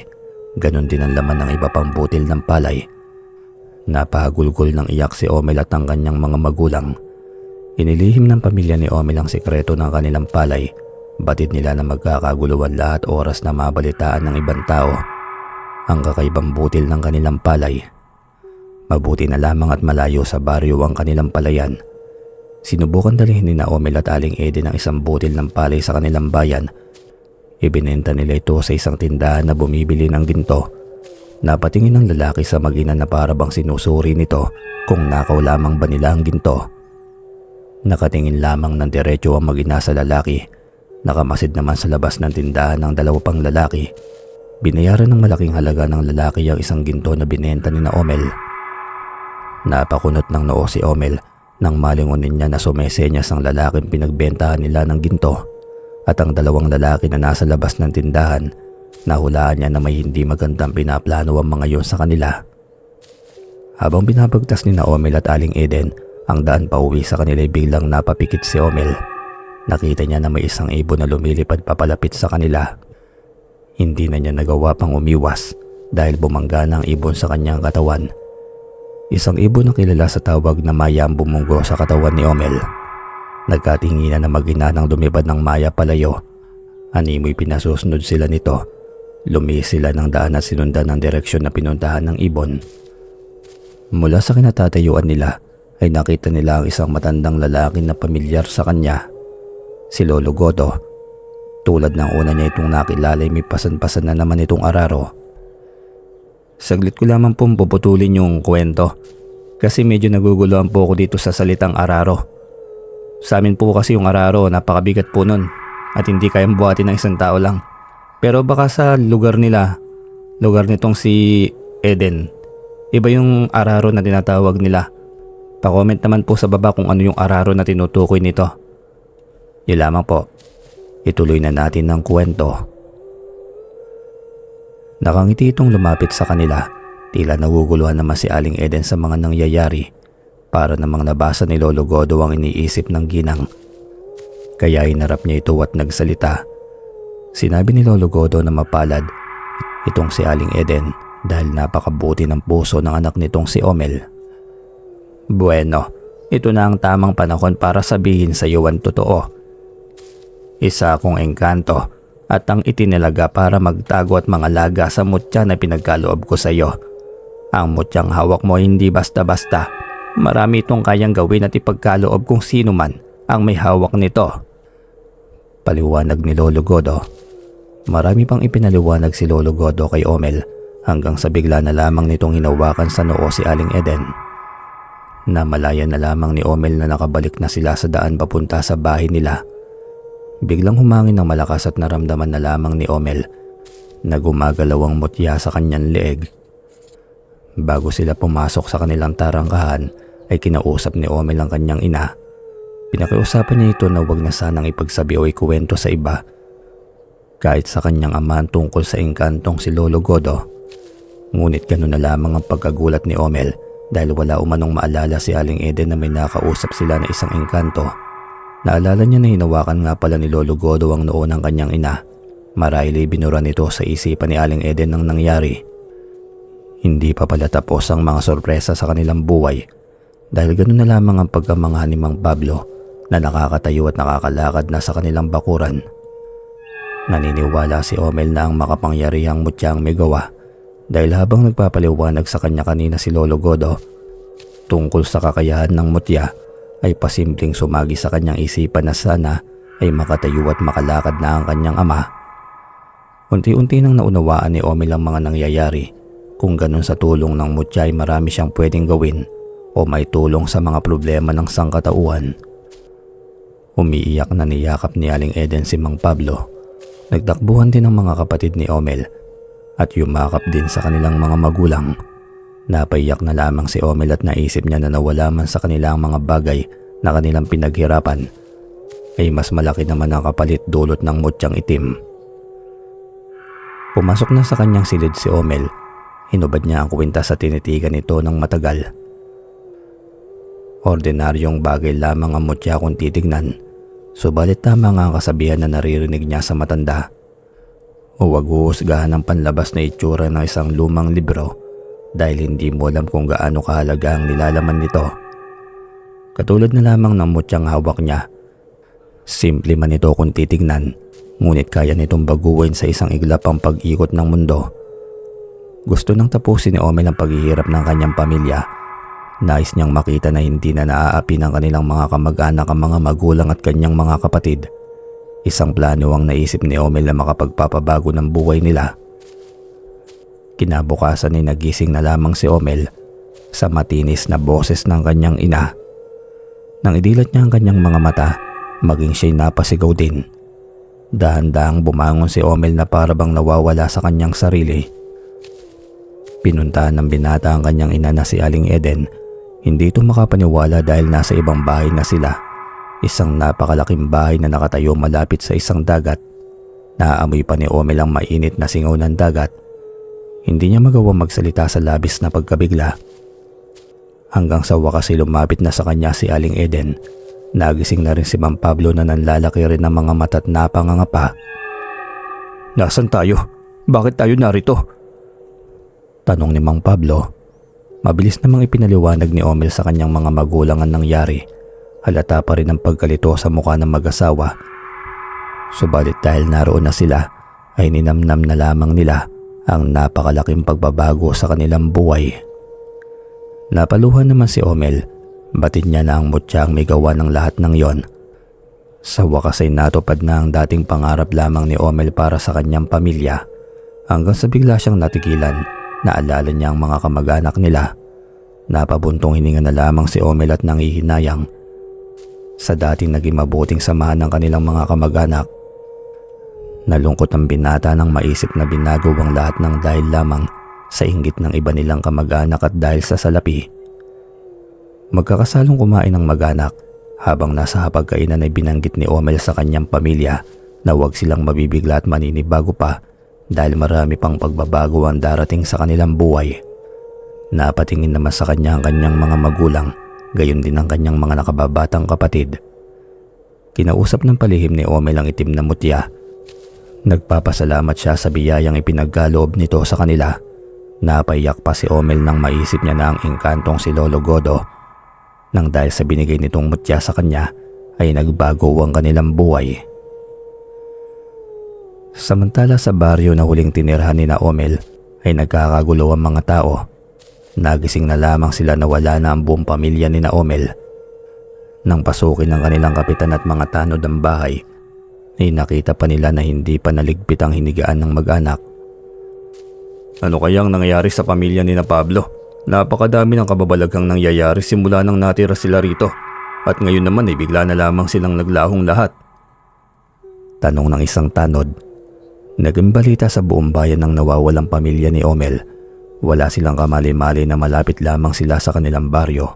Ganon din ang laman ng iba pang butil ng palay. Napahagulgol ng iyak si Omel at ang kanyang mga magulang. Inilihim ng pamilya ni Omel ang sikreto ng kanilang palay. Batid nila na magkakaguluhan lahat oras na mabalitaan ng ibang tao ang kakaibang butil ng kanilang palay. Mabuti na lamang at malayo sa baryo ang kanilang palayan. Sinubukan dalhin ni Omel at Aling Eden ang isang butil ng palay sa kanilang bayan. Ibinenta nila ito sa isang tindahan na bumibili ng ginto. Napatingin ng lalaki sa mag-ina na para bang sinusuri nito kung nakaw lamang ba nila ang ginto. Nakatingin lamang ng diretso ang mag-ina sa lalaki. Nakamasid naman sa labas ng tindahan ng dalawa pang lalaki. Binayaran ng malaking halaga ng lalaki ang isang ginto na binenta ni Omel. Napakunot ng noo si Omel nang malingunin niya na sumesenyas ang lalaking pinagbentahan nila ng ginto at ang dalawang lalaki na nasa labas ng tindahan. Nahulaan niya na may hindi magandang pinaplano ang mga yon sa kanila. Habang binabagtas ni Omel at Aling Eden ang daan pauwi sa kanila ay biglang napapikit si Omel. Nakita niya na may isang ibon na lumilipad papalapit sa kanila. Hindi na niya nagawa pang umiwas dahil bumangga na ang ibon sa kanyang katawan. Isang ibon na kilala sa tawag na Maya ang bumunggo sa katawan ni Omel. Nagkatinginan na mag-ina nang lumipad ng Maya palayo. Animoy pinasusunod sila nito. Lumihis sila ng daan at sinundan ang direksyon na pinuntahan ng ibon. Mula sa kinatatayuan nila ay nakita nila ang isang matandang lalaki na pamilyar sa kanya. Si Lolo Godo. Tulad ng una niya itong nakilala ay may pasan-pasan na naman itong araro. Saglit ko lamang pong puputulin yung kwento kasi medyo naguguluhan po ako dito sa salitang araro. Sa amin po kasi yung araro napakabigat po nun at hindi kayang buhatin ng isang tao lang. Pero baka sa lugar nitong si Eden, iba yung araro na tinatawag nila. Pa-comment naman po sa baba kung ano yung araro na tinutukoy nito. Yun lamang po. Ituloy na natin ang kwento. Nakangiti itong lumapit sa kanila. Tila naguguluhan naman si Aling Eden sa mga nangyayari. Para namang nabasa ni Lolo Godo ang iniisip ng ginang. Kaya hinarap niya ito at nagsalita. Sinabi ni Lolo Godo na mapalad itong si Aling Eden dahil napakabuti ng puso ng anak nitong si Omel. Bueno, ito na ang tamang panahon para sabihin sa iyo ang totoo. Isa akong engkanto at ang itinilaga para magtago at mangalaga sa mutya na pinagkaloob ko sa iyo. Ang mutyang hawak mo hindi basta-basta. Marami itong kayang gawin at ipagkaloob kung sino man ang may hawak nito. Paliwanag ni Lolo Godo. Marami pang ipinaliwanag si Lolo Godo kay Omel hanggang sa bigla na lamang nitong hinawakan sa noo si Aling Eden. Namalaya na lamang ni Omel na nakabalik na sila sa daan papunta sa bahay nila. Biglang humangin ng malakas at naramdaman na lamang ni Omel na gumagalaw ang mutya sa kanyang leeg. Bago sila pumasok sa kanilang tarangkahan ay kinausap ni Omel ang kanyang ina. Pinakiusapan niya ito na huwag na sanang ipagsabi o ikuwento sa iba. Kahit sa kanyang ama tungkol sa engkantong si Lolo Godo. Ngunit gano'n na lamang ang pagkagulat ni Omel dahil wala umanong maalala si Aling Eden na may nakausap sila na isang engkanto. Naalala niya na hinawakan nga pala ni Lolo Godo ang noo ng kanyang ina. Marahil binura nito sa isipan ni Aling Eden ng nangyari. Hindi pa pala tapos ang mga sorpresa sa kanilang buhay dahil gano'n na lamang ang pagkamangha ni Mang Pablo na nakakatayo at nakakalakad na sa kanilang bakuran. Naniniwala si Omel na ang makapangyarihang mutya ang may gawa dahil habang nagpapaliwanag sa kanya kanina si Lolo Godo tungkol sa kakayahan ng mutya ay pasimpleng sumagi sa kanyang isipan na sana ay makatayo at makalakad na ang kanyang ama. Unti-unti nang naunawaan ni Omel ang mga nangyayari. Kung ganun sa tulong ng mutya ay marami siyang pwedeng gawin o may tulong sa mga problema ng sangkatauhan. Umiiyak na niyakap ni Aling Eden si Mang Pablo. Nagtakbuhan din ang mga kapatid ni Omel at yumakap din sa kanilang mga magulang. Napaiyak na lamang si Omel at naisip niya na nawala man sa kanilang mga bagay na kanilang pinaghirapan ay mas malaki naman ang kapalit dulot ng mutyang itim. Pumasok na sa kanyang silid si Omel. Hinubad niya ang kwintas sa tinitigan nito ng matagal. Ordinaryong bagay lamang ang mutya kung titignan. Subalit tama nga ang kasabihan na naririnig niya sa matanda. Huwag huhusgahan ng panlabas na itsura ng isang lumang libro dahil hindi mo alam kung gaano kahalaga ang nilalaman nito. Katulad na lamang ng mutyang hawak niya. Simple man ito kung titignan, ngunit kaya nitong baguhin sa isang iglap ang pag-ikot ng mundo. Gusto nang tapusin ni Omel ang paghihirap ng kanyang pamilya. Nais niyang makita na hindi na naaapi ng kanilang mga kamag-anak ang mga magulang at kanyang mga kapatid. Isang plano ang naisip ni Omel na makapagpapabago ng buhay nila. Kinabukasan ay nagising na lamang si Omel sa matinis na boses ng kanyang ina. Nang idilat niya ang kanyang mga mata, maging siya'y napasigaw din. Dahan-dahang bumangon si Omel na para bang nawawala sa kanyang sarili. Pinuntahan ng binata ang kanyang ina na si Aling Eden. Hindi ito makapaniwala dahil nasa ibang bahay na sila. Isang napakalaking bahay na nakatayo malapit sa isang dagat. Naaamoy pa ni Omel ang mainit na singaw ng dagat. Hindi niya magawang magsalita sa labis na pagkabigla. Hanggang sa wakas ay lumapit na sa kanya si Aling Eden. Nagising na rin si Mang Pablo na nanlalaki rin ng mga mata at napangangapa. Nasaan tayo? Bakit tayo narito? Tanong ni Mang Pablo. Mabilis namang ipinaliwanag ni Omel sa kanyang mga magulang ang nangyari. Halata pa rin ang pagkalito sa mukha ng mag-asawa. Subalit dahil naroon na sila, ay ninamnam na lamang nila ang napakalaking pagbabago sa kanilang buhay. Napaluhan naman si Omel. Batid niya na ang mutya ang may gawa ng lahat ng yon. Sa wakas ay natupad na ang dating pangarap lamang ni Omel para sa kanyang pamilya, hanggang sa bigla siyang natigilan. Naalala niya ang mga kamag-anak nila. Napabuntong hininga na lamang si Omel at nangihinayang sa dating naging mabuting samahan ng kanilang mga kamag-anak. Nalungkot ang binata nang maisip na binago ang lahat ng dahil lamang sa inggit ng iba nilang kamag-anak at dahil sa salapi. Magkakasalong kumain ng mag-anak. Habang nasa hapagkainan ay binanggit ni Omel sa kanyang pamilya na huwag silang mabibigla at maninibago pa dahil marami pang pagbabago ang darating sa kanilang buhay. Napatingin naman sa kanya ang kanyang mga magulang, gayon din ang kanyang mga nakababatang kapatid. Kinausap ng palihim ni Omel ang itim na mutya. Nagpapasalamat siya sa biyayang ipinagkaloob nito sa kanila. Napaiyak pa si Omel nang maisip niya na ang engkantong si Lolo Godo nang dahil sa binigay nitong mutya sa kanya ay nagbago ang kanilang buhay. Samantala sa baryo na huling tinirhan ni Omel ay nagkakagulo ang mga tao. Nagising na lamang sila na wala na ang buong pamilya ni Omel. Nang pasukin ng kanilang kapitan at mga tanod ang bahay, ay nakita pa nila na hindi pa naligpit ang hinigaan ng mag-anak. Ano kayang nangyayari sa pamilya ni Pablo? Napakadami ng kababalaghang nangyayari simula nang natira sila rito at ngayon naman ay bigla na lamang silang naglahong lahat. Tanong ng isang tanod. Naging balita sa buong bayan ng nawawalang pamilya ni Omel. Wala silang kamali-mali na malapit lamang sila sa kanilang baryo.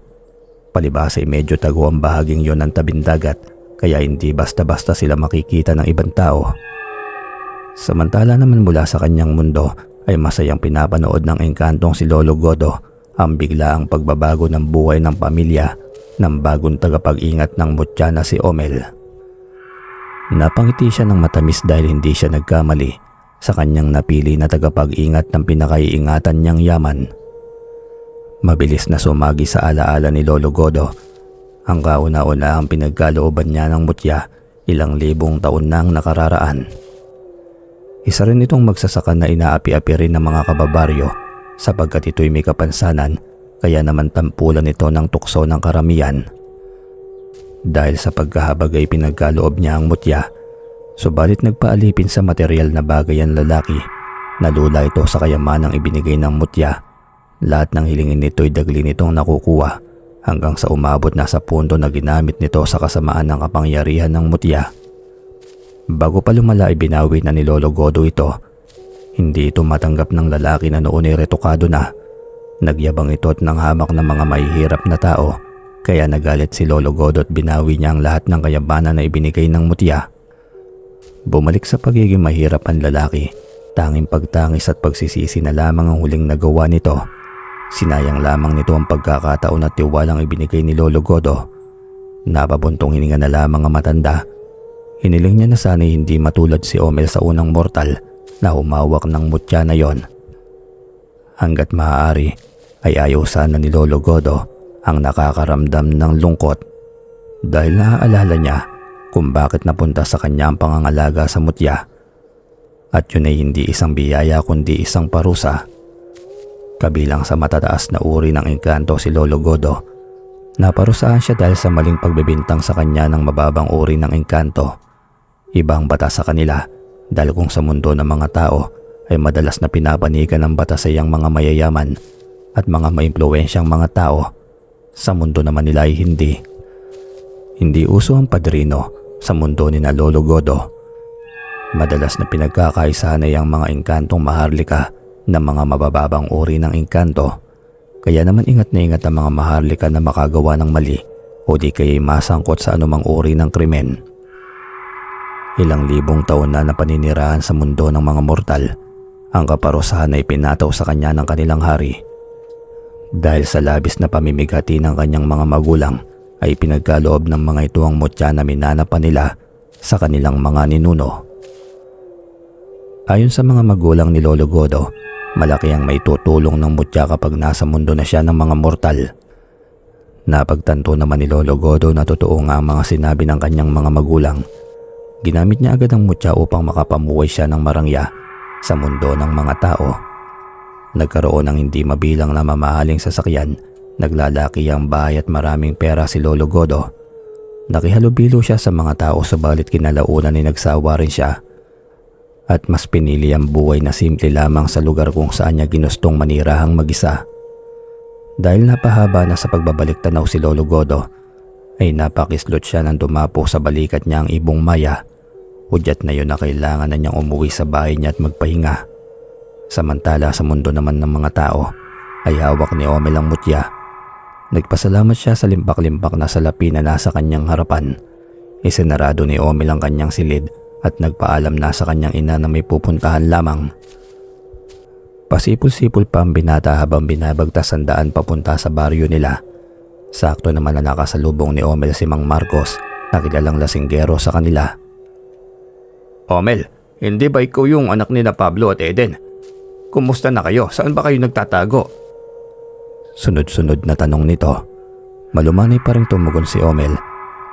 Palibhas ay medyo tago ang bahaging yon ng tabing dagat kaya hindi basta-basta sila makikita ng ibang tao. Samantala naman mula sa kanyang mundo ay masayang pinapanood ng engkantong si Lolo Godo ang biglaang pagbabago ng buhay ng pamilya ng bagong tagapag-ingat ng mutya na si Omel. Napangiti siya ng matamis dahil hindi siya nagkamali sa kanyang napili na tagapag-ingat ng pinakaiingatan niyang yaman. Mabilis na sumagi sa alaala ni Lolo Godo ang kauna-una ang pinagkalooban niya ng mutya ilang libong taon nang nakararaan. Isa rin itong magsasaka na inaapi-api rin ng mga kababaryo sapagkat ito'y may kapansanan kaya naman tampulan ito ng tukso ng karamihan. Dahil sa pagkahabag ay pinagkaloob niya ang mutya, subalit nagpaalipin sa material na bagay ang lalaki. Nalula ito sa kayamanang ibinigay ng mutya. Lahat ng hilingin nito'y dagli nitong nakukuha hanggang sa umabot na sa punto na ginamit nito sa kasamaan ng kapangyarihan ng mutya. Bago pa lumala ay binawi na ni Lolo Godo ito. Hindi ito matanggap ng lalaki na noon ay retokado na. Nagyabang ito at nanghamak ng mga mahihirap na tao. Kaya nagalit si Lolo Godo at binawi niya ang lahat ng kayamanan na ibinigay ng mutya. Bumalik sa pagiging mahirap ang lalaki. Tanging pagtangis at pagsisisi na lamang ang huling nagawa nito. Sinayang lamang nito ang pagkakataon at tiwalang ibinigay ni Lolo Godo. Napabuntong hininga na lamang ang matanda. Hiniling niya na sana'y hindi matulad si Omel sa unang mortal na humawak ng mutya na yon. Hanggat maaari ay ayaw sana ni Lolo Godo ang nakakaramdam ng lungkot dahil naaalala niya kung bakit napunta sa kanya ang pangangalaga sa mutya. At yun ay hindi isang biyaya kundi isang parusa. Kabilang sa matataas na uri ng engkanto si Lolo Godo. Naparusahan siya dahil sa maling pagbibintang sa kanya ng mababang uri ng engkanto. Ibang batas sa kanila dahil kung sa mundo ng mga tao ay madalas na pinapanigan ng batas sa iyang mga mayayaman at mga maimpluwensyang mga tao, sa mundo naman nila ay hindi. Hindi uso ang padrino sa mundo ni na Lolo Godo. Madalas na pinagkakaisahan ay ang mga engkantong maharlika ng mga mabababang uri ng engkanto. Kaya naman ingat na ingat ang mga maharlika na makagawa ng mali o di kaya'y masangkot sa anumang uri ng krimen. Ilang libong taon na paninirahan sa mundo ng mga mortal, ang kaparusahan ay pinataw sa kanya ng kanilang hari. Dahil sa labis na pamimigati ng kanyang mga magulang ay pinagkaloob ng mga ito ang mutya na minana pa nila sa kanilang mga ninuno. Ayon sa mga magulang ni Lolo Godo, malaki ang maitutulong ng mutya kapag nasa mundo na siya ng mga mortal. Napagtanto naman ni Lolo Godo na totoo nga ang mga sinabi ng kanyang mga magulang. Ginamit niya agad ang mutya upang makapamuhay siya ng marangya sa mundo ng mga tao. Nagkaroon ng hindi mabilang na mamahaling sasakyan, naglalaki ang bahay at maraming pera si Lolo Godo. Nakihalubilo siya sa mga tao subalit kinalaunan ay nagsawa rin siya at mas pinili ang buhay na simple lamang sa lugar kung saan niya ginustong manirahang mag-isa. Dahil napahaba na sa pagbabalik tanaw si Lolo Godo, ay napakislot siya nang dumapo sa balikat niya ang ibong Maya. Udyat na yun na kailangan na niyang umuwi sa bahay niya at magpahinga. Samantala sa mundo naman ng mga tao ay hawak ni Omel ang mutya. Nagpasalamat siya sa limpak-limpak na salapi na nasa kanyang harapan. Isinarado ni Omel ang kanyang silid at nagpaalam na sa kanyang ina na may pupuntahan lamang. Pasipol-sipol pa ang binata habang binabagtas ang daan papunta sa baryo nila. Sakto naman na nakasalubong ni Omel si Mang Marcos na kilalang lasinggero sa kanila. Omel, hindi ba ikaw yung anak ni na Pablo at Eden? Kumusta na kayo? Saan ba kayo nagtatago? Sunod-sunod na tanong nito. Malumanay pa rin tumugon si Omel.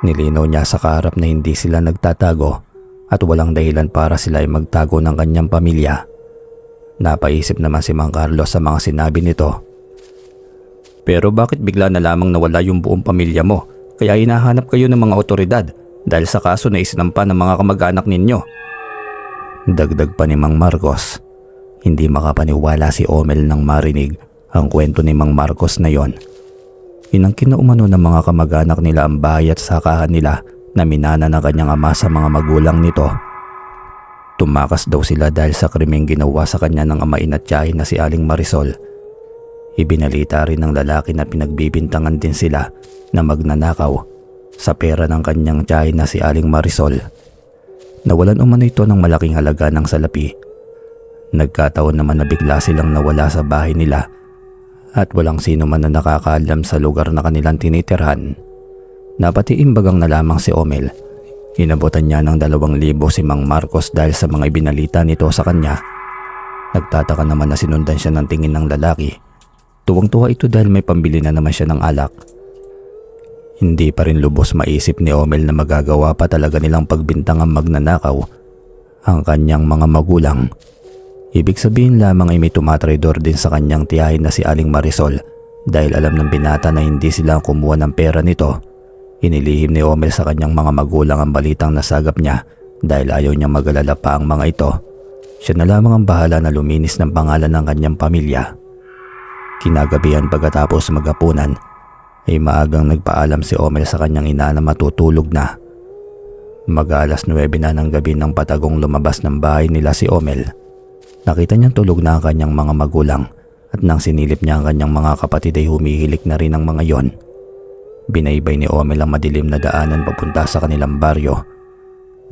Nilinaw niya sa kaharap na hindi sila nagtatago at walang dahilan para sila ay magtago ng kanyang pamilya. Napaisip naman si Mang Carlos sa mga sinabi nito. Pero bakit bigla na lamang nawala yung buong pamilya mo? Kaya hinahanap kayo ng mga otoridad dahil sa kaso na isinampa ng mga kamag-anak ninyo. Dagdag pa ni Mang Marcos. Hindi makapaniwala si Omel nang marinig ang kwento ni Mang Marcos na yon. Inangkin na umano ng mga kamag-anak nila ang bahay at sakahan nila na minana ng kanyang ama sa mga magulang nito. Tumakas daw sila dahil sa krimeng ginawa sa kanya ng amain at tiyahin na si Aling Marisol. Ibinalita rin ng lalaki na pinagbibintangan din sila na magnanakaw sa pera ng kanyang tiyahin na si Aling Marisol. Nawalan umano ito ng malaking halaga ng salapi. Nagkataon naman na bigla silang nawala sa bahay nila at walang sino man na nakakaalam sa lugar na kanilang tinitirhan. Napatiimbagang na lamang si Omel. Inabutan niya ng 2,000 si Mang Marcos dahil sa mga ibinalita nito sa kanya. Nagtataka naman na sinundan siya ng tingin ng lalaki. Tuwang-tuwa ito dahil may pambili na naman siya ng alak. Hindi pa rin lubos maisip ni Omel na magagawa pa talaga nilang pagbintangang magnanakaw ang kanyang mga magulang. Ibig sabihin lamang ay may tumatraidor din sa kanyang tiyahin na si Aling Marisol dahil alam ng binata na hindi sila kumuha ng pera nito. Inilihim ni Omel sa kanyang mga magulang ang balitang nasagap niya dahil ayaw niyang mag-alala pa ang mga ito. Siya na lamang ang bahala na luminis ng pangalan ng kanyang pamilya. Kinagabihan pagkatapos maghapunan ay maagang nagpaalam si Omel sa kanyang ina na matutulog na. Mag-alas 9 na ng gabi nang patagong lumabas ng bahay nila si Omel. Nakita niyang tulog na ang kanyang mga magulang at nang sinilip niya ang kanyang mga kapatid ay humihilik na rin ang mga yon. Binaybay ni Omel ang madilim na daanan papunta sa kanilang baryo.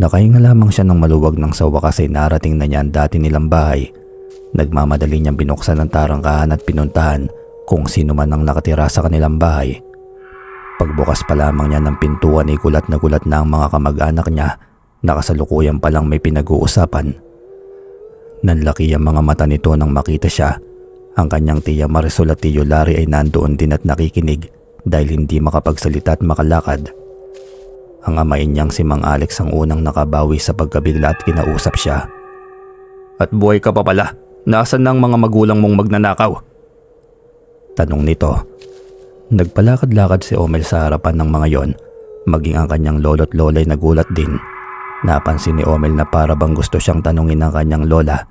Nakahinga lamang siya ng maluwag nang sa wakas ay narating na niya ang dati nilang bahay. Nagmamadali niyang binuksan ang tarangkahan at pinuntahan kung sino man ang nakatira sa kanilang bahay. Pagbukas pa lamang niya ng pintuan ay gulat na ang mga kamag-anak niya na kasalukuyan palang may pinag-uusapan. Nanlaki ang mga mata nito nang makita siya. Ang kanyang tiya Marisol at tiyo Larry ay nandoon din at nakikinig dahil hindi makapagsalita at makalakad. Ang amain niyang si Mang Alex ang unang nakabawi sa pagkabigla at kinausap siya. At buhay ka pa pala? Nasaan ang mga magulang mong magnanakaw? Tanong nito. Nagpalakad-lakad si Omel sa harapan ng mga yon. Maging ang kanyang lolo't lola ay nagulat din. Napansin ni Omel na para bang gusto siyang tanungin ng kanyang lola.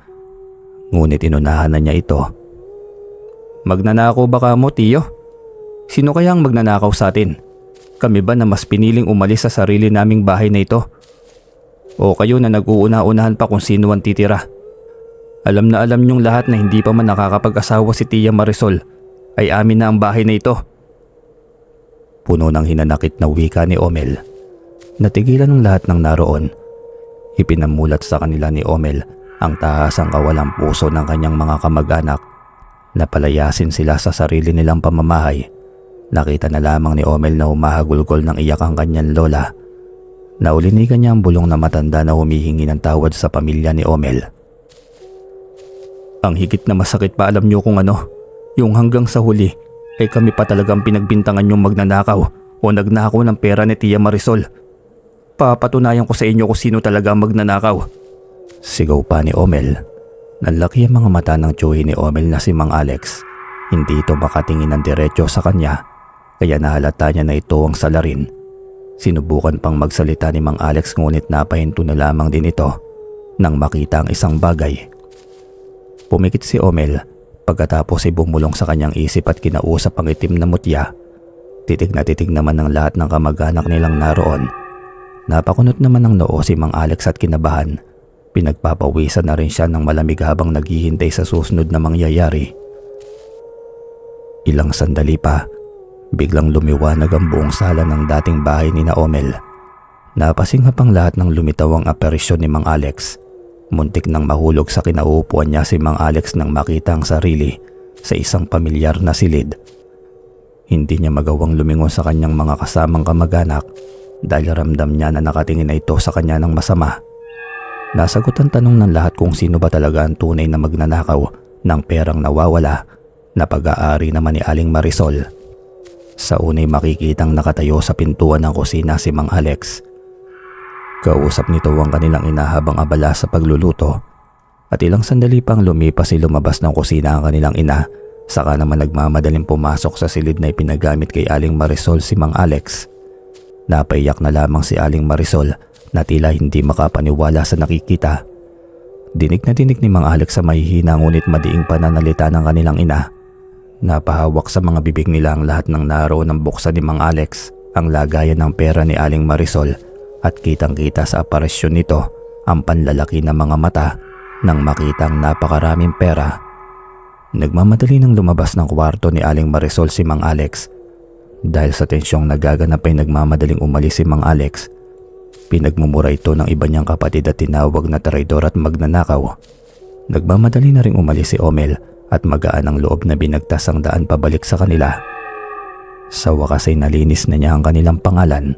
Ngunit inunahan na niya ito. Magnanakaw ba ka mo, tiyo? Sino kaya ang magnanakaw sa atin? Kami ba na mas piniling umalis sa sarili naming bahay na ito? O kayo na nag-uuna-unahan pa kung sino ang titira? Alam na alam niyong lahat na hindi pa man nakakapag-asawa si Tia Marisol ay amin na ang bahay na ito. Puno ng hinanakit na wika ni Omel. Natigilan ng lahat ng naroon. Ipinamulat sa kanila ni Omel ang tahasang kawalang puso ng kanyang mga kamag-anak na palayasin sila sa sarili nilang pamamahay. Nakita na lamang ni Omel na humahagulgol ng iyak ang kanyang lola. Naulinigan niya ang bulong na matanda na humihingi ng tawad sa pamilya ni Omel. Ang higit na masakit pa, alam niyo kung ano? Yung hanggang sa huli ay kami pa talagang pinagbintangan yung magnanakaw o nagnakaw ng pera ni Tia Marisol. Papatunayan ko sa inyo kung sino talaga ang magnanakaw. Sigaw pa ni Omel. Nanlaki ang mga mata ng tiyuhi ni Omel na si Mang Alex. Hindi ito makatingin ng diretso sa kanya, kaya nahalata niya na ito ang salarin. Sinubukan pang magsalita ni Mang Alex ngunit napahinto na lamang din ito nang makita ang isang bagay. Pumikit si Omel pagkatapos ay bumulong sa kanyang isip at kinausap ang itim na mutya. Titig na titig naman ng lahat ng kamag-anak nilang naroon. Napakunot naman ng noo si Mang Alex at kinabahan. Pinagpapawisan na rin siya ng malamig habang naghihintay sa susunod na mangyayari. Ilang sandali pa, biglang lumiwanag ang buong sala ng dating bahay ni Omel. Napasinghap ang lahat ng lumitaw ang aparisyon ni Mang Alex. Muntik nang mahulog sa kinauupuan niya si Mang Alex nang makita ang sarili sa isang pamilyar na silid. Hindi niya magawang lumingon sa kanyang mga kasamang kamag-anak dahil ramdam niya na nakatingin na ito sa kanya ng masama. Nasagot ang tanong ng lahat kung sino ba talaga ang tunay na magnanakaw ng perang nawawala na pag-aari naman ni Aling Marisol. Sa unay makikitang nakatayo sa pintuan ng kusina si Mang Alex. Kausap nito ang kanilang ina habang abala sa pagluluto at ilang sandali pang lumipas ay lumabas ng kusina ang kanilang ina, saka naman nagmamadaling pumasok sa silid na ipinagamit kay Aling Marisol si Mang Alex. Napaiyak na lamang si Aling Marisol na tila hindi makapaniwala sa nakikita. Dinig na dinig ni Mang Alex sa mahihina ngunit madiing pananalita ng kanilang ina. Napahawak sa mga bibig nila ang lahat ng naroon ng buksan ni Mang Alex ang lagayan ng pera ni Aling Marisol at kitang-kita sa aparisyon nito ang panlalaki na mga mata nang makita ang napakaraming pera. Nagmamadali nang lumabas ng kwarto ni Aling Marisol si Mang Alex. Dahil sa tensyong nagaganap ay nagmamadaling umalis si Mang Alex. Pinagmumura ito ng iba niyang kapatid at tinawag na traidor at magnanakaw. Nagmamadali na ring umalis si Omel at magaan ang loob na binagtas ang daan pabalik sa kanila. Sa wakas ay nalinis na niya ang kanilang pangalan.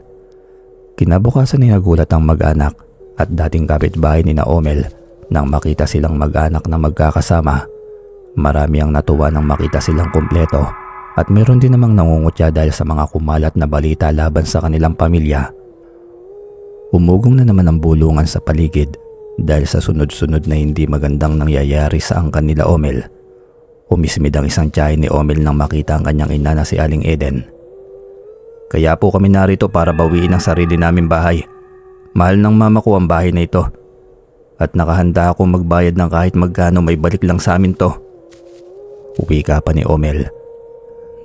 Kinabukasan ay nagulat ang mag-anak at dating kapitbahay ni Omel nang makita silang mag-anak na magkakasama. Marami ang natuwa nang makita silang kumpleto at meron din namang nangungutya dahil sa mga kumalat na balita laban sa kanilang pamilya. Umugong na naman ang bulungan sa paligid dahil sa sunod-sunod na hindi magandang nangyayari sa angkan nila Omel. Umismid ang isang tiyahin ni Omel nang makita ang kanyang ina na si Aling Eden. Kaya po kami narito para bawiin ang sarili naming bahay. Mahal ng mama ko ang bahay na ito. At nakahanda akong magbayad ng kahit magkano, may balik lang sa amin to. Wika pa ni Omel.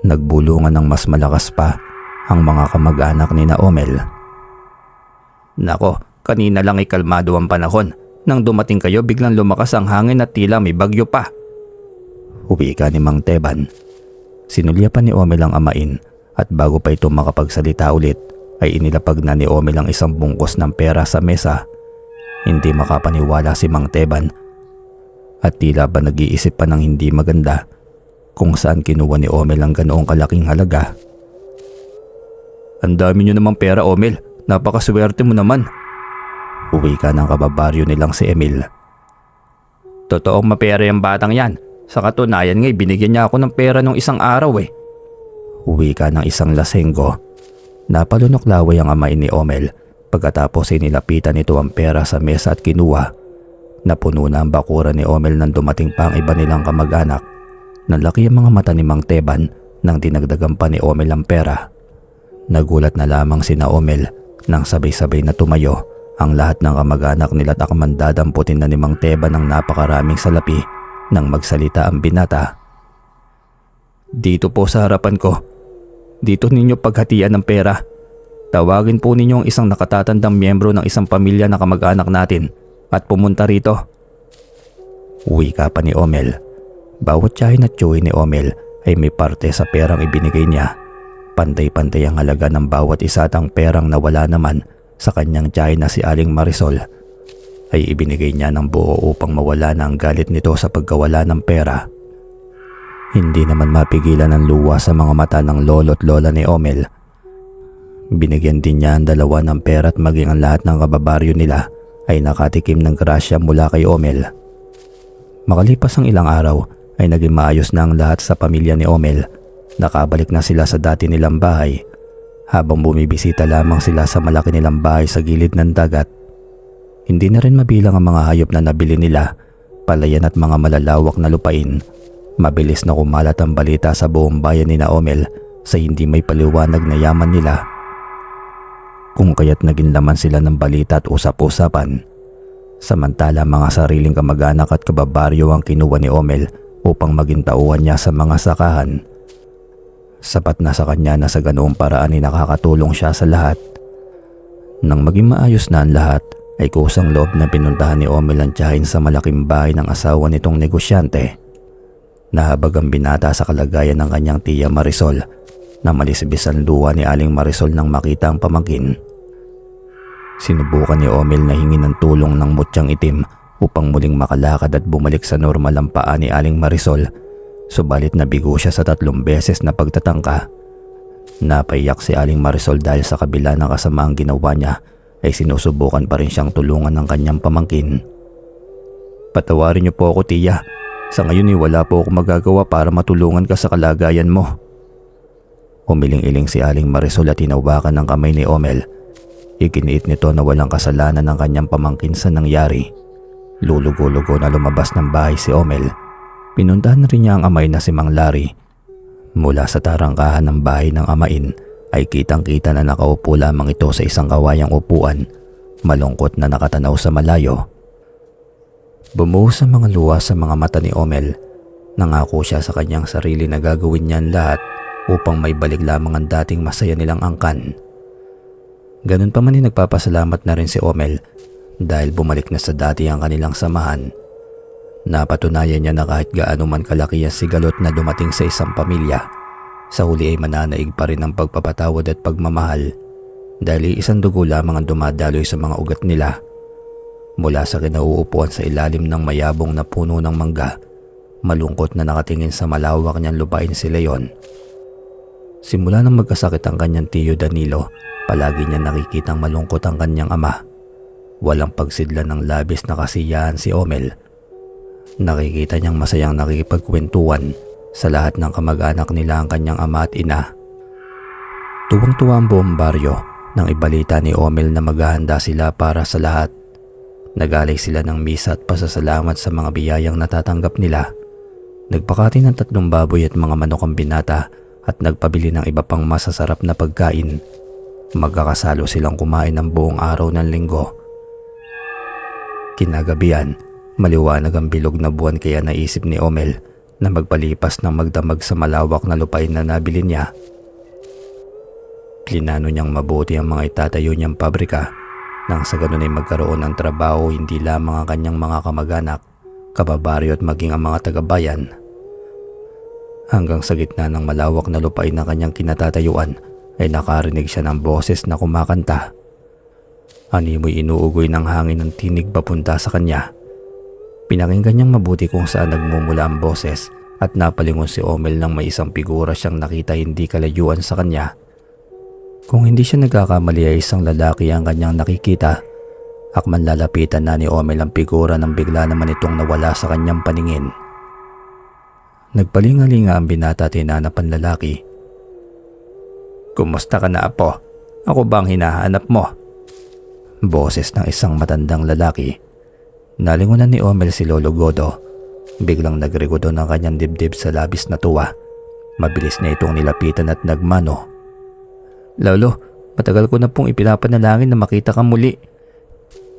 Nagbulungan ng mas malakas pa ang mga kamag-anak ni Omel. Nako, kanina lang ay kalmado ang panahon. Nang dumating kayo biglang lumakas ang hangin at tila may bagyo pa. Wika ni Mang Teban. Sinulyapan ni Omel ang amain. At bago pa ito makapagsalita ulit ay inilapag na ni Omel ang isang bungkos ng pera sa mesa. Hindi makapaniwala si Mang Teban at tila ba nag-iisip pa ng hindi maganda kung saan kinuha ni Omel ang ganoong kalaking halaga. Ang dami niyo namang pera, Omel. Napakaswerte mo naman. Uwi ka ng kababaryo nilang si Emil. Totoong mapera yung batang yan. Sa katunayan nga'y binigyan niya ako ng pera nung isang araw eh. Uwi ka ng isang lasenggo. Napalunok laway ang amain ni Omel pagkatapos ay nilapitan nito ang pera sa mesa at kinuha. Napuno na ang bakuran ni Omel nang dumating pa ang iba nilang kamag-anak. Nalaki ang mga mata ni Mang Teban nang dinagdagan pa ni Omel ang pera. Nagulat na lamang si Omel nang sabay-sabay na tumayo ang lahat ng kamag-anak nila at akmandadamputin na ni Mang Teban ng napakaraming salapi nang magsalita ang binata. Dito po sa harapan ko. Dito ninyo paghatian ng pera. Tawagin po ninyo ang isang nakatatandang miyembro ng isang pamilya na kamag-anak natin at pumunta rito. Wika pa ni Omel. Bawat tiyahin at tiyuhin ni Omel ay may parte sa perang ibinigay niya. Pantay-pantay ang halaga ng bawat isa at ang perang nawala naman sa kanyang tiyahin na si Aling Marisol ay ibinigay niya ng buo upang mawala na ang galit nito sa pagkawala ng pera. Hindi naman mapigilan ang luwa sa mga mata ng lolo at lola ni Omel. Binigyan din niya ang dalawa ng pera at maging ang lahat ng kababaryo nila ay nakatikim ng grasya mula kay Omel. Makalipas ang ilang araw ay naging maayos na ang lahat sa pamilya ni Omel. Nakabalik na sila sa dati nilang bahay habang bumibisita lamang sila sa malaki nilang bahay sa gilid ng dagat. Hindi na rin mabilang ang mga hayop na nabili nila, palayan at mga malalawak na lupain. Mabilis na kumalat ang balita sa buong bayan ni Omel sa hindi may paliwanag na yaman nila. Kung kaya't naging laman sila ng balita at usap-usapan. Samantala mga sariling kamag-anak at kababaryo ang kinuha ni Omel upang maging tauhan niya sa mga sakahan. Sapat na sa kanya na sa ganoong paraan ay nakakatulong siya sa lahat. Nang maging maayos na ang lahat, ay kusang loob na pinuntahan ni Omel ang tiyahin sa malaking bahay ng asawa nitong negosyante. Nahabag ang binata sa kalagayan ng kanyang tiya Marisol na malisibis ang luha ni Aling Marisol nang makita ang pamangkin. Sinubukan ni Omel na hingin ng tulong ng mutyang itim upang muling makalakad at bumalik sa normal ang paa ni Aling Marisol, subalit nabigo siya sa 3 beses na pagtatangka. Napaiyak si Aling Marisol dahil sa kabila ng kasamaang ginawa niya ay sinusubukan pa rin siyang tulungan ng kanyang pamangkin. "Patawarin niyo po ako, tiya. Sa ngayon ay wala po ako magagawa para matulungan ka sa kalagayan mo." Umiling-iling si Aling Marisol at hinawakan ng kamay ni Omel. Iginiit nito na walang kasalanan ng kanyang pamangkin sa nangyari. Lulugo-lugo na lumabas ng bahay si Omel. Pinuntahan rin niya ang amay na si Mang Larry. Mula sa tarangkahan ng bahay ng amain ay kitang-kita na nakaupo lamang ito sa isang kawayang upuan, malungkot na nakatanaw sa malayo. Bumuhos ang mga luha sa mga mata ni Omel. Nangako siya sa kanyang sarili na gagawin niya ang lahat upang may balik lamang ang dating masaya nilang angkan. Ganun pa man ay nagpapasalamat na rin si Omel dahil bumalik na sa dati ang kanilang samahan. Napatunayan niya na kahit gaano man kalaki ang sigalot na dumating sa isang pamilya, sa huli ay mananaig pa rin ang pagpapatawad at pagmamahal dahil isang dugo lamang ang dumadaloy sa mga ugat nila. Mula sa kinauupuan sa ilalim ng mayabong na puno ng mangga, malungkot na nakatingin sa malawak niyang lupain si Leon. Simula nang magkasakit ang kanyang tiyo Danilo, palagi niya nakikitang malungkot ang kanyang ama. Walang pagsidlan ng labis na kasiyahan si Omel. Nakikita niyang masayang nakikipagkwentuhan sa lahat ng kamag-anak nila ang kanyang ama at ina. Tuwang-tuwa ang buong baryo nang ibalita ni Omel na maghahanda sila para sa lahat. Nagalay sila ng misa at pasasalamat sa mga biyayang natatanggap nila. Nagpakati ng 3 baboy at mga manok ang binata at nagpabili ng iba pang masasarap na pagkain. Magkakasalo silang kumain ng buong araw ng linggo. Kinagabihan, maliwanag ang bilog na buwan kaya naisip ni Omel na magpalipas ng magdamag sa malawak na lupain na nabili niya. Plinano niyang mabuti ang mga itatayo niyang pabrika nang sa ganun ay magkaroon ng trabaho hindi lamang ang kanyang mga kamag-anak, kababaryo at maging ang mga taga-bayan. Hanggang sa gitna ng malawak na lupain na kanyang kinatatayuan ay nakarinig siya ng boses na kumakanta. Animoy inuugoy ng hangin ng tinig papunta sa kanya. Pinakinggan niyang mabuti kung saan nagmumula ang boses at napalingon si Omel nang may isang figura siyang nakita hindi kalayuan sa kanya. Kung hindi siya nagkakamali ay isang lalaki ang kanyang nakikita. Akman lalapitan na ni Omel ang figura nang bigla naman itong nawala sa kanyang paningin. Nagpalingalinga ang binata at hinanap ang lalaki. "Kumusta ka na, apo? Ako ba ang hinahanap mo?" Boses ng isang matandang lalaki. Nalingunan ni Omel si Lolo Godo. Biglang nagregodo ng kanyang dibdib sa labis na tuwa. Mabilis na itong nilapitan at nagmano. "Lolo, matagal ko na pong ipinapanalangin na makita ka muli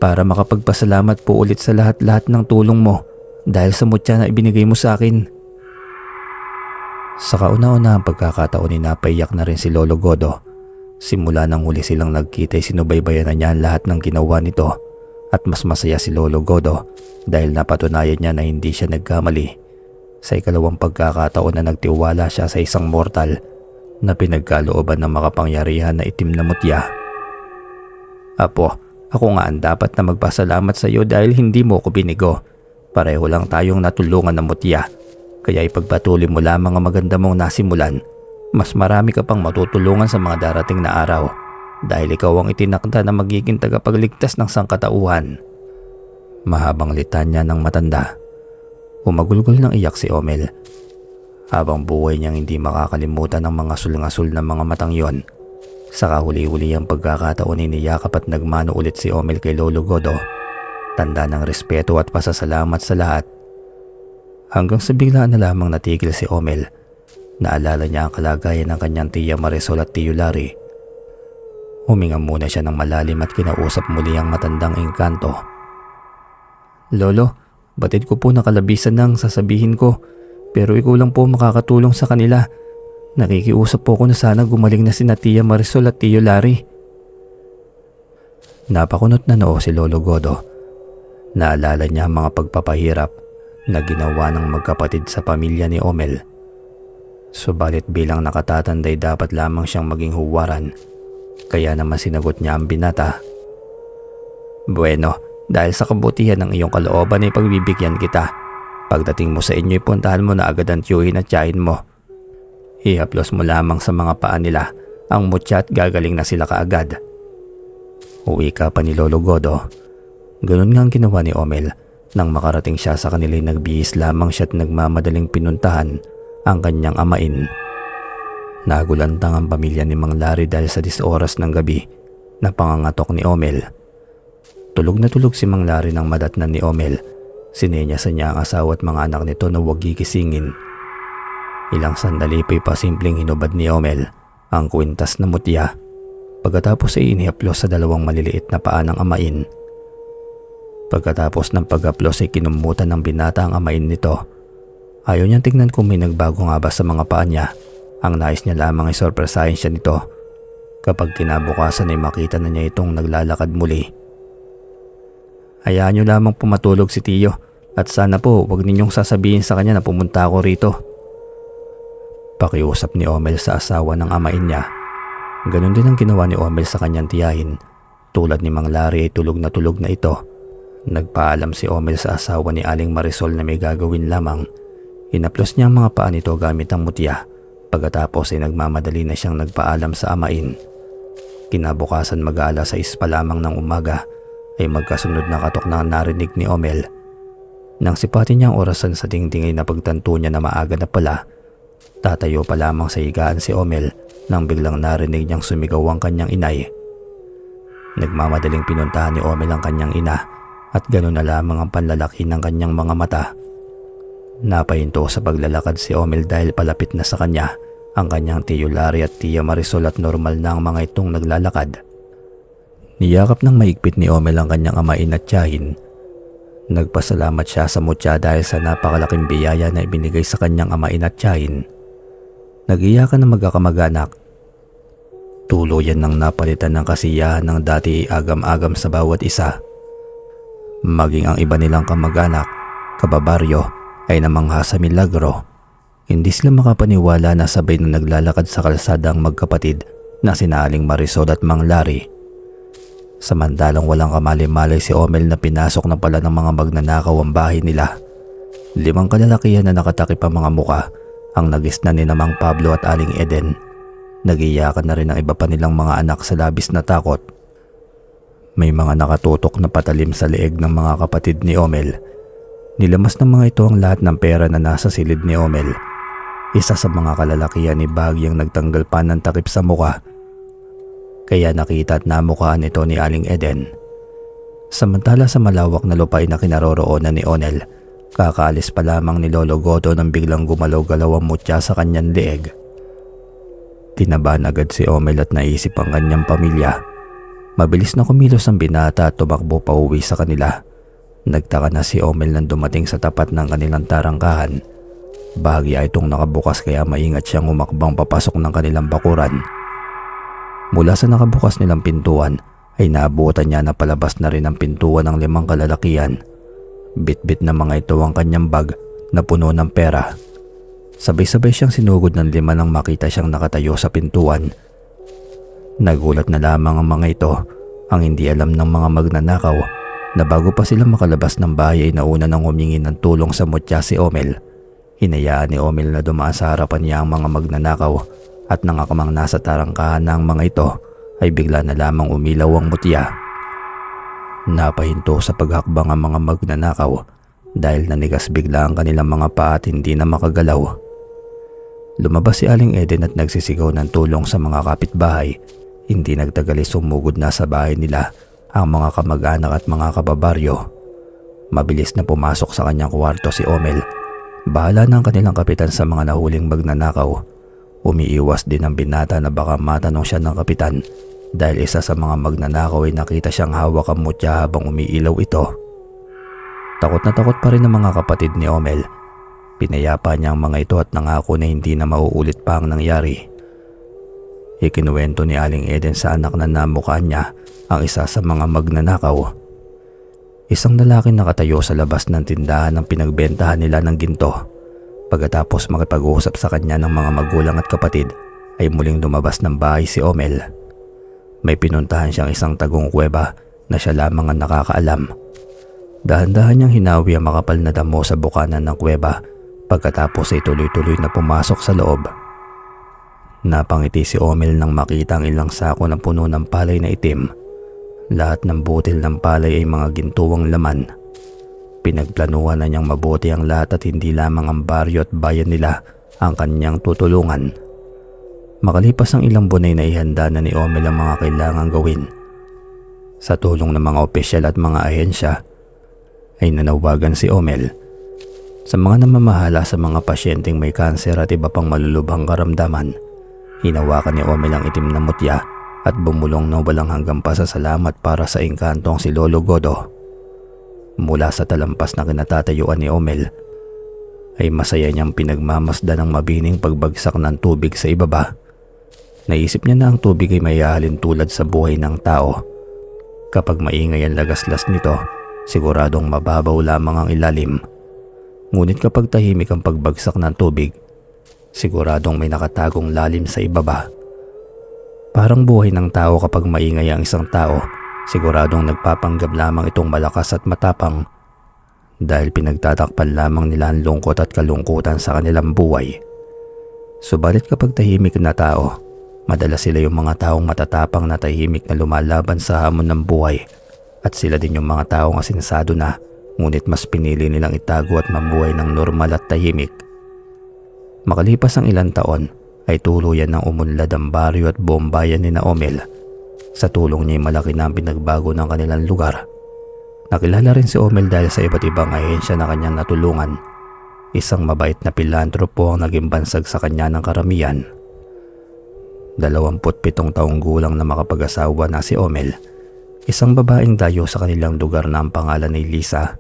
para makapagpasalamat po ulit sa lahat-lahat ng tulong mo dahil sa mutya na ibinigay mo sa akin." Sa kauna-una ang pagkakataon ni napaiyak na rin si Lolo Godo. Simula nang huli silang nagkita ay sinubaybayan na niya ang lahat ng ginawa nito at mas masaya si Lolo Godo dahil napatunayan niya na hindi siya nagkamali. Sa ikalawang pagkakataon na nagtiwala siya sa isang mortal na pinagkalooban ng makapangyarihan na itim na mutya. "Apo, ako nga ang dapat na magpasalamat sa iyo dahil hindi mo ko binigo. Pareho lang tayong natulungan ng mutya. Kaya ipagpatuloy mo lamang ang maganda mong nasimulan. Mas marami ka pang matutulungan sa mga darating na araw dahil ikaw ang itinakda na magiging tagapagligtas ng sangkatauhan." Mahabang litanya ng matanda. Umagulgol ng iyak si Omel. Habang buhay niyang hindi makakalimutan ng mga sul-ngasul na mga matang yon. Saka huli-huli ang pagkakataon iniyakap at nagmano ulit si Omel kay Lolo Godo. Tanda ng respeto at pasasalamat sa lahat. Hanggang sa biglaan na lamang natigil si Omel. Naalala niya ang kalagayan ng kanyang tiya Marisol at tiyo Larry. Huminga muna siya ng malalim at kinausap muli ang matandang engkanto. Lolo, batid ko po nakalabisan ng sasabihin ko, pero ikaw lang po makakatulong sa kanila. Nakikiusap po ko na sana gumaling na sina tiya Marisol at tiyo Larry. Napakunot na noo si Lolo Godo. Naalala niya ang mga pagpapahirap na ginawa ng magkapatid sa pamilya ni Omel. Subalit bilang nakatatanday dapat lamang siyang maging huwaran, kaya naman sinagot niya ang binata. Bueno, dahil sa kabutihan ng iyong kalooban ay pagbibigyan kita. Pagdating mo sa inyo, puntahan mo na agad ang tiyuhin at tiyahin mo. Ihaplos mo lamang sa mga paa nila ang mutya at gagaling na sila kaagad. Uwi ka pa ni Lolo Godo. Ganun nga ang ginawa ni Omel. Nang makarating siya sa kanila, nagbihis lamang siya at nagmamadaling pinuntahan ang kanyang amain. Nagulantang ang pamilya ni Mang Larry dahil sa 10 oras ng gabi na pangangatok ni Omel. Tulog na tulog si Mang Larry nang madatnan ni Omel. Sinenyasan niya ang asawa at mga anak nito na huwag gigisingin. Ilang sandali pa'y pasimpleng hinubad ni Omel ang kwintas na mutya. Pagkatapos ay inihaplos sa 2 maliliit na paa ng amain. Pagkatapos ng paghaplos ay kinumutan ng binata ang amain nito. Ayaw niyang tingnan kung may nagbago nga ba sa mga paa niya. Ang nais niya lamang ay sorpresahin siya nito. Kapag kinabukasan ay makita na niya itong naglalakad muli. Hayaan niyo lamang pumatulog si Tiyo at sana po huwag ninyong sasabihin sa kanya na pumunta ako rito. Pakiusap ni Omel sa asawa ng amain niya. Ganon din ang ginawa ni Omel sa kanyang tiyahin. Tulad ni Mang Larry ay tulog na ito. Nagpaalam si Omel sa asawa ni Aling Marisol na may gagawin lamang. Inaplos niya ang mga paa nito gamit ang mutya. Pagkatapos ay nagmamadali na siyang nagpaalam sa amain. Kinabukasan mag-aalas 6 pa lamang ng umaga ay magkasunod na katok na narinig ni Omel. Nang sipatin niya ang orasan sa dingding ay napagtanto niya na maaga na pala. Tatayo pa lamang sa higaan si Omel nang biglang narinig niyang sumigaw ang kanyang inay. Nagmamadaling pinuntahan ni Omel ang kanyang ina at gano'n na lamang ang panlalaki ng kanyang mga mata. Napahinto sa paglalakad si Omel dahil palapit na sa kanya ang kanyang tiyo Larry at tiya Marisol at normal na ang mga itong naglalakad. Niyakap ng mahigpit ni Omel ang kanyang amain at tiyahin. Nagpasalamat siya sa mutya dahil sa napakalaking biyaya na ibinigay sa kanyang amain at tiyahin. Nag-iyakan ng magkakamag-anak. Tuluyan ng napalitan ng kasiyahan ng dati agam-agam sa bawat isa. Maging ang iba nilang kamag-anak, kababaryo, ay namangha sa milagro. Hindi sila makapaniwala na sabay na naglalakad sa kalsada ang magkapatid na sina Aling Marisol at Mang Larry. Samantalang walang kamali-malay si Omel na pinasok na pala ng mga magnanakaw ang bahay nila. 5 kalalakihan na nakatakip ang mga muka ang nagisna ni Mang Pablo at Aling Eden. Nagiyakan na rin ang iba pa nilang mga anak sa labis na takot. May mga nakatutok na patalim sa leeg ng mga kapatid ni Omel. Nilamas ng mga ito ang lahat ng pera na nasa silid ni Omel. Isa sa mga kalalakihan ni bahagyang nagtanggal pa ng takip sa muka. Kaya nakita at namukhaan ito ni Aling Eden. Samantala sa malawak na lupain na kinaroroonan ni Onel, kakaalis pa lamang ni Lolo Godo nang biglang gumalaw-galaw ang mutya sa kanyang leeg. Kinabahan agad si Omel at naisip ang kanyang pamilya. Mabilis na kumilos ang binata at tumakbo pa uwi sa kanila. Nagtaka na si Omel nang dumating sa tapat ng kanilang tarangkahan. Bahagya itong nakabukas kaya maingat siyang umakbang papasok ng kanilang bakuran. Mula sa nakabukas nilang pintuan ay naabutan niya na palabas na rin ang pintuan ng 5 kalalakihan. Bit-bit na mga ito ang kanyang bag na puno ng pera. Sabay-sabay siyang sinugod ng 5 nang makita siyang nakatayo sa pintuan. Nagulat na lamang ang mga ito, ang hindi alam ng mga magnanakaw na bago pa sila makalabas ng bahay ay nauna nang humingi ng tulong sa mutya si Omel. Hinayaan ni Omel na dumaan sa harapan niya ang mga magnanakaw at nangakamang nasa tarangkahan ng mga ito ay bigla na lamang umilaw ang mutya. Napahinto sa paghakbang ang mga magnanakaw dahil nanigas bigla ang kanilang mga paa at hindi na makagalaw. Lumabas si Aling Eden at nagsisigaw ng tulong sa mga kapitbahay. Hindi nagtagal ay sumugod na sa bahay nila ang mga kamag-anak at mga kababaryo. Mabilis na pumasok sa kanyang kwarto si Omel. Bahala ng kanilang kapitan sa mga nahuling magnanakaw. Umiiwas din ang binata na baka matanong siya ng kapitan dahil isa sa mga magnanakaw ay nakita siyang hawak ang mutya habang umiilaw ito. Takot na takot pa rin ang mga kapatid ni Omel. Pinayapa niya ang mga ito at nangako na hindi na mauulit pa ang nangyari. Ikinuwento ni Aling Eden sa anak na namukhaan niya ang isa sa mga magnanakaw. Isang lalaki nakatayo sa labas ng tindahan ng pinagbentahan nila ng ginto. Pagkatapos makipag-usap sa kanya ng mga magulang at kapatid ay muling lumabas ng bahay si Omel. May pinuntahan siyang isang tagong kuweba na siya lamang ang nakakaalam. Dahan-dahan niyang hinawi ang makapal na damo sa bukanan ng kuweba pagkatapos ay tuloy-tuloy na pumasok sa loob. Napangiti si Omel nang makita ang ilang sako na puno ng palay na itim. Lahat ng butil ng palay ay mga gintuwang laman. Pinagplanuhan na niyang mabuti ang lahat at hindi lamang ang baryo at bayan nila ang kanyang tutulungan. Makalipas ang ilang buwan ay naihanda na ni Omel ang mga kailangang gawin. Sa tulong ng mga opisyal at mga ahensya ay nanawagan si Omel sa mga namamahala sa mga pasyenteng may kanser at iba pang malulubhang karamdaman. Hinawakan ni Omel ang itim na mutya at bumulong na walang hanggang pasasalamat para sa engkantong si Lolo Godo. Mula sa talampas na kinatatayuan ni Omel ay masaya niyang pinagmamasdan ang mabining pagbagsak ng tubig sa ibaba. Naisip niya na ang tubig ay mayahalin tulad sa buhay ng tao. Kapag maingay ang lagaslas nito, siguradong mababaw lamang ang ilalim. Ngunit kapag tahimik ang pagbagsak ng tubig, siguradong may nakatagong lalim sa ibaba. Parang buhay ng tao kapag maingay ang isang tao, siguradong nagpapanggap lamang itong malakas at matapang dahil pinagtatakpan lamang nila ang lungkot at kalungkutan sa kanilang buhay. Subalit kapag tahimik na tao, madalas sila yung mga taong matatapang na tahimik na lumalaban sa hamon ng buhay at sila din yung mga taong asinsado na ngunit mas pinili nilang itago at mabuhay ng normal at tahimik. Makalipas ang ilang taon ay tuluyan ng umunlad ang baryo at buong bayan ni Omel. Sa tulong niya ay malaki na ang pinagbago ng kanilang lugar. Nakilala rin si Omel dahil sa iba't ibang ahensya na kanyang natulungan. Isang mabait na pilantropo ang naging bansag sa kanya ng karamihan. 27 taong gulang na makapag-asawa na si Omel. Isang babaeng dayo sa kanilang lugar na ang pangalan ay Lisa.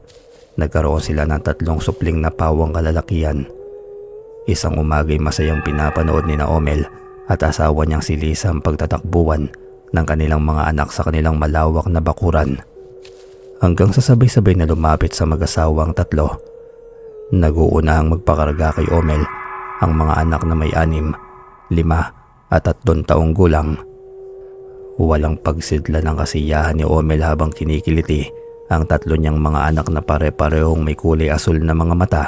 Nagkaroon sila ng 3 supling na pawang kalalakihan. Isang umaga'y masayang pinapanood ni Omel at asawa niyang si Lisa ang pagtatakbuhan ng kanilang mga anak sa kanilang malawak na bakuran. Hanggang sa sabay-sabay na lumapit sa mag-asawang 3. Nag-uunahang magpakarga kay Omel ang mga anak na may 6, 5 at 3 taong gulang. Walang pagsidla ng kasiyahan ni Omel habang kinikiliti ang 3 niyang mga anak na pare-parehong may kulay asul na mga mata.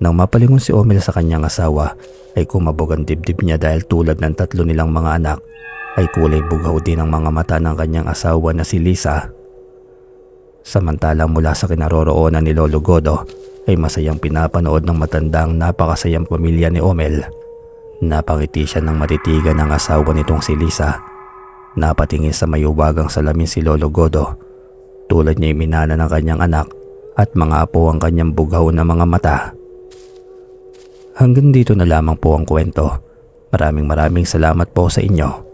Nang mapalingon si Omel sa kanyang asawa ay kumabog ang dibdib niya dahil tulad ng 3 nilang mga anak ay kulay bugaw din ang mga mata ng kanyang asawa na si Lisa. Samantalang mula sa kinaroroonan ni Lolo Godo ay masayang pinapanood ng matandang napakasayang pamilya ni Omel. Napangiti siya ng matitigan ng asawa nitong si Lisa. Napatingin sa mayuwagang salamin si Lolo Godo. Tulad niya minana ng kanyang anak at mga apo ang kanyang bugaw na mga mata. Hanggang dito na lamang po ang kwento. Maraming salamat po sa inyo.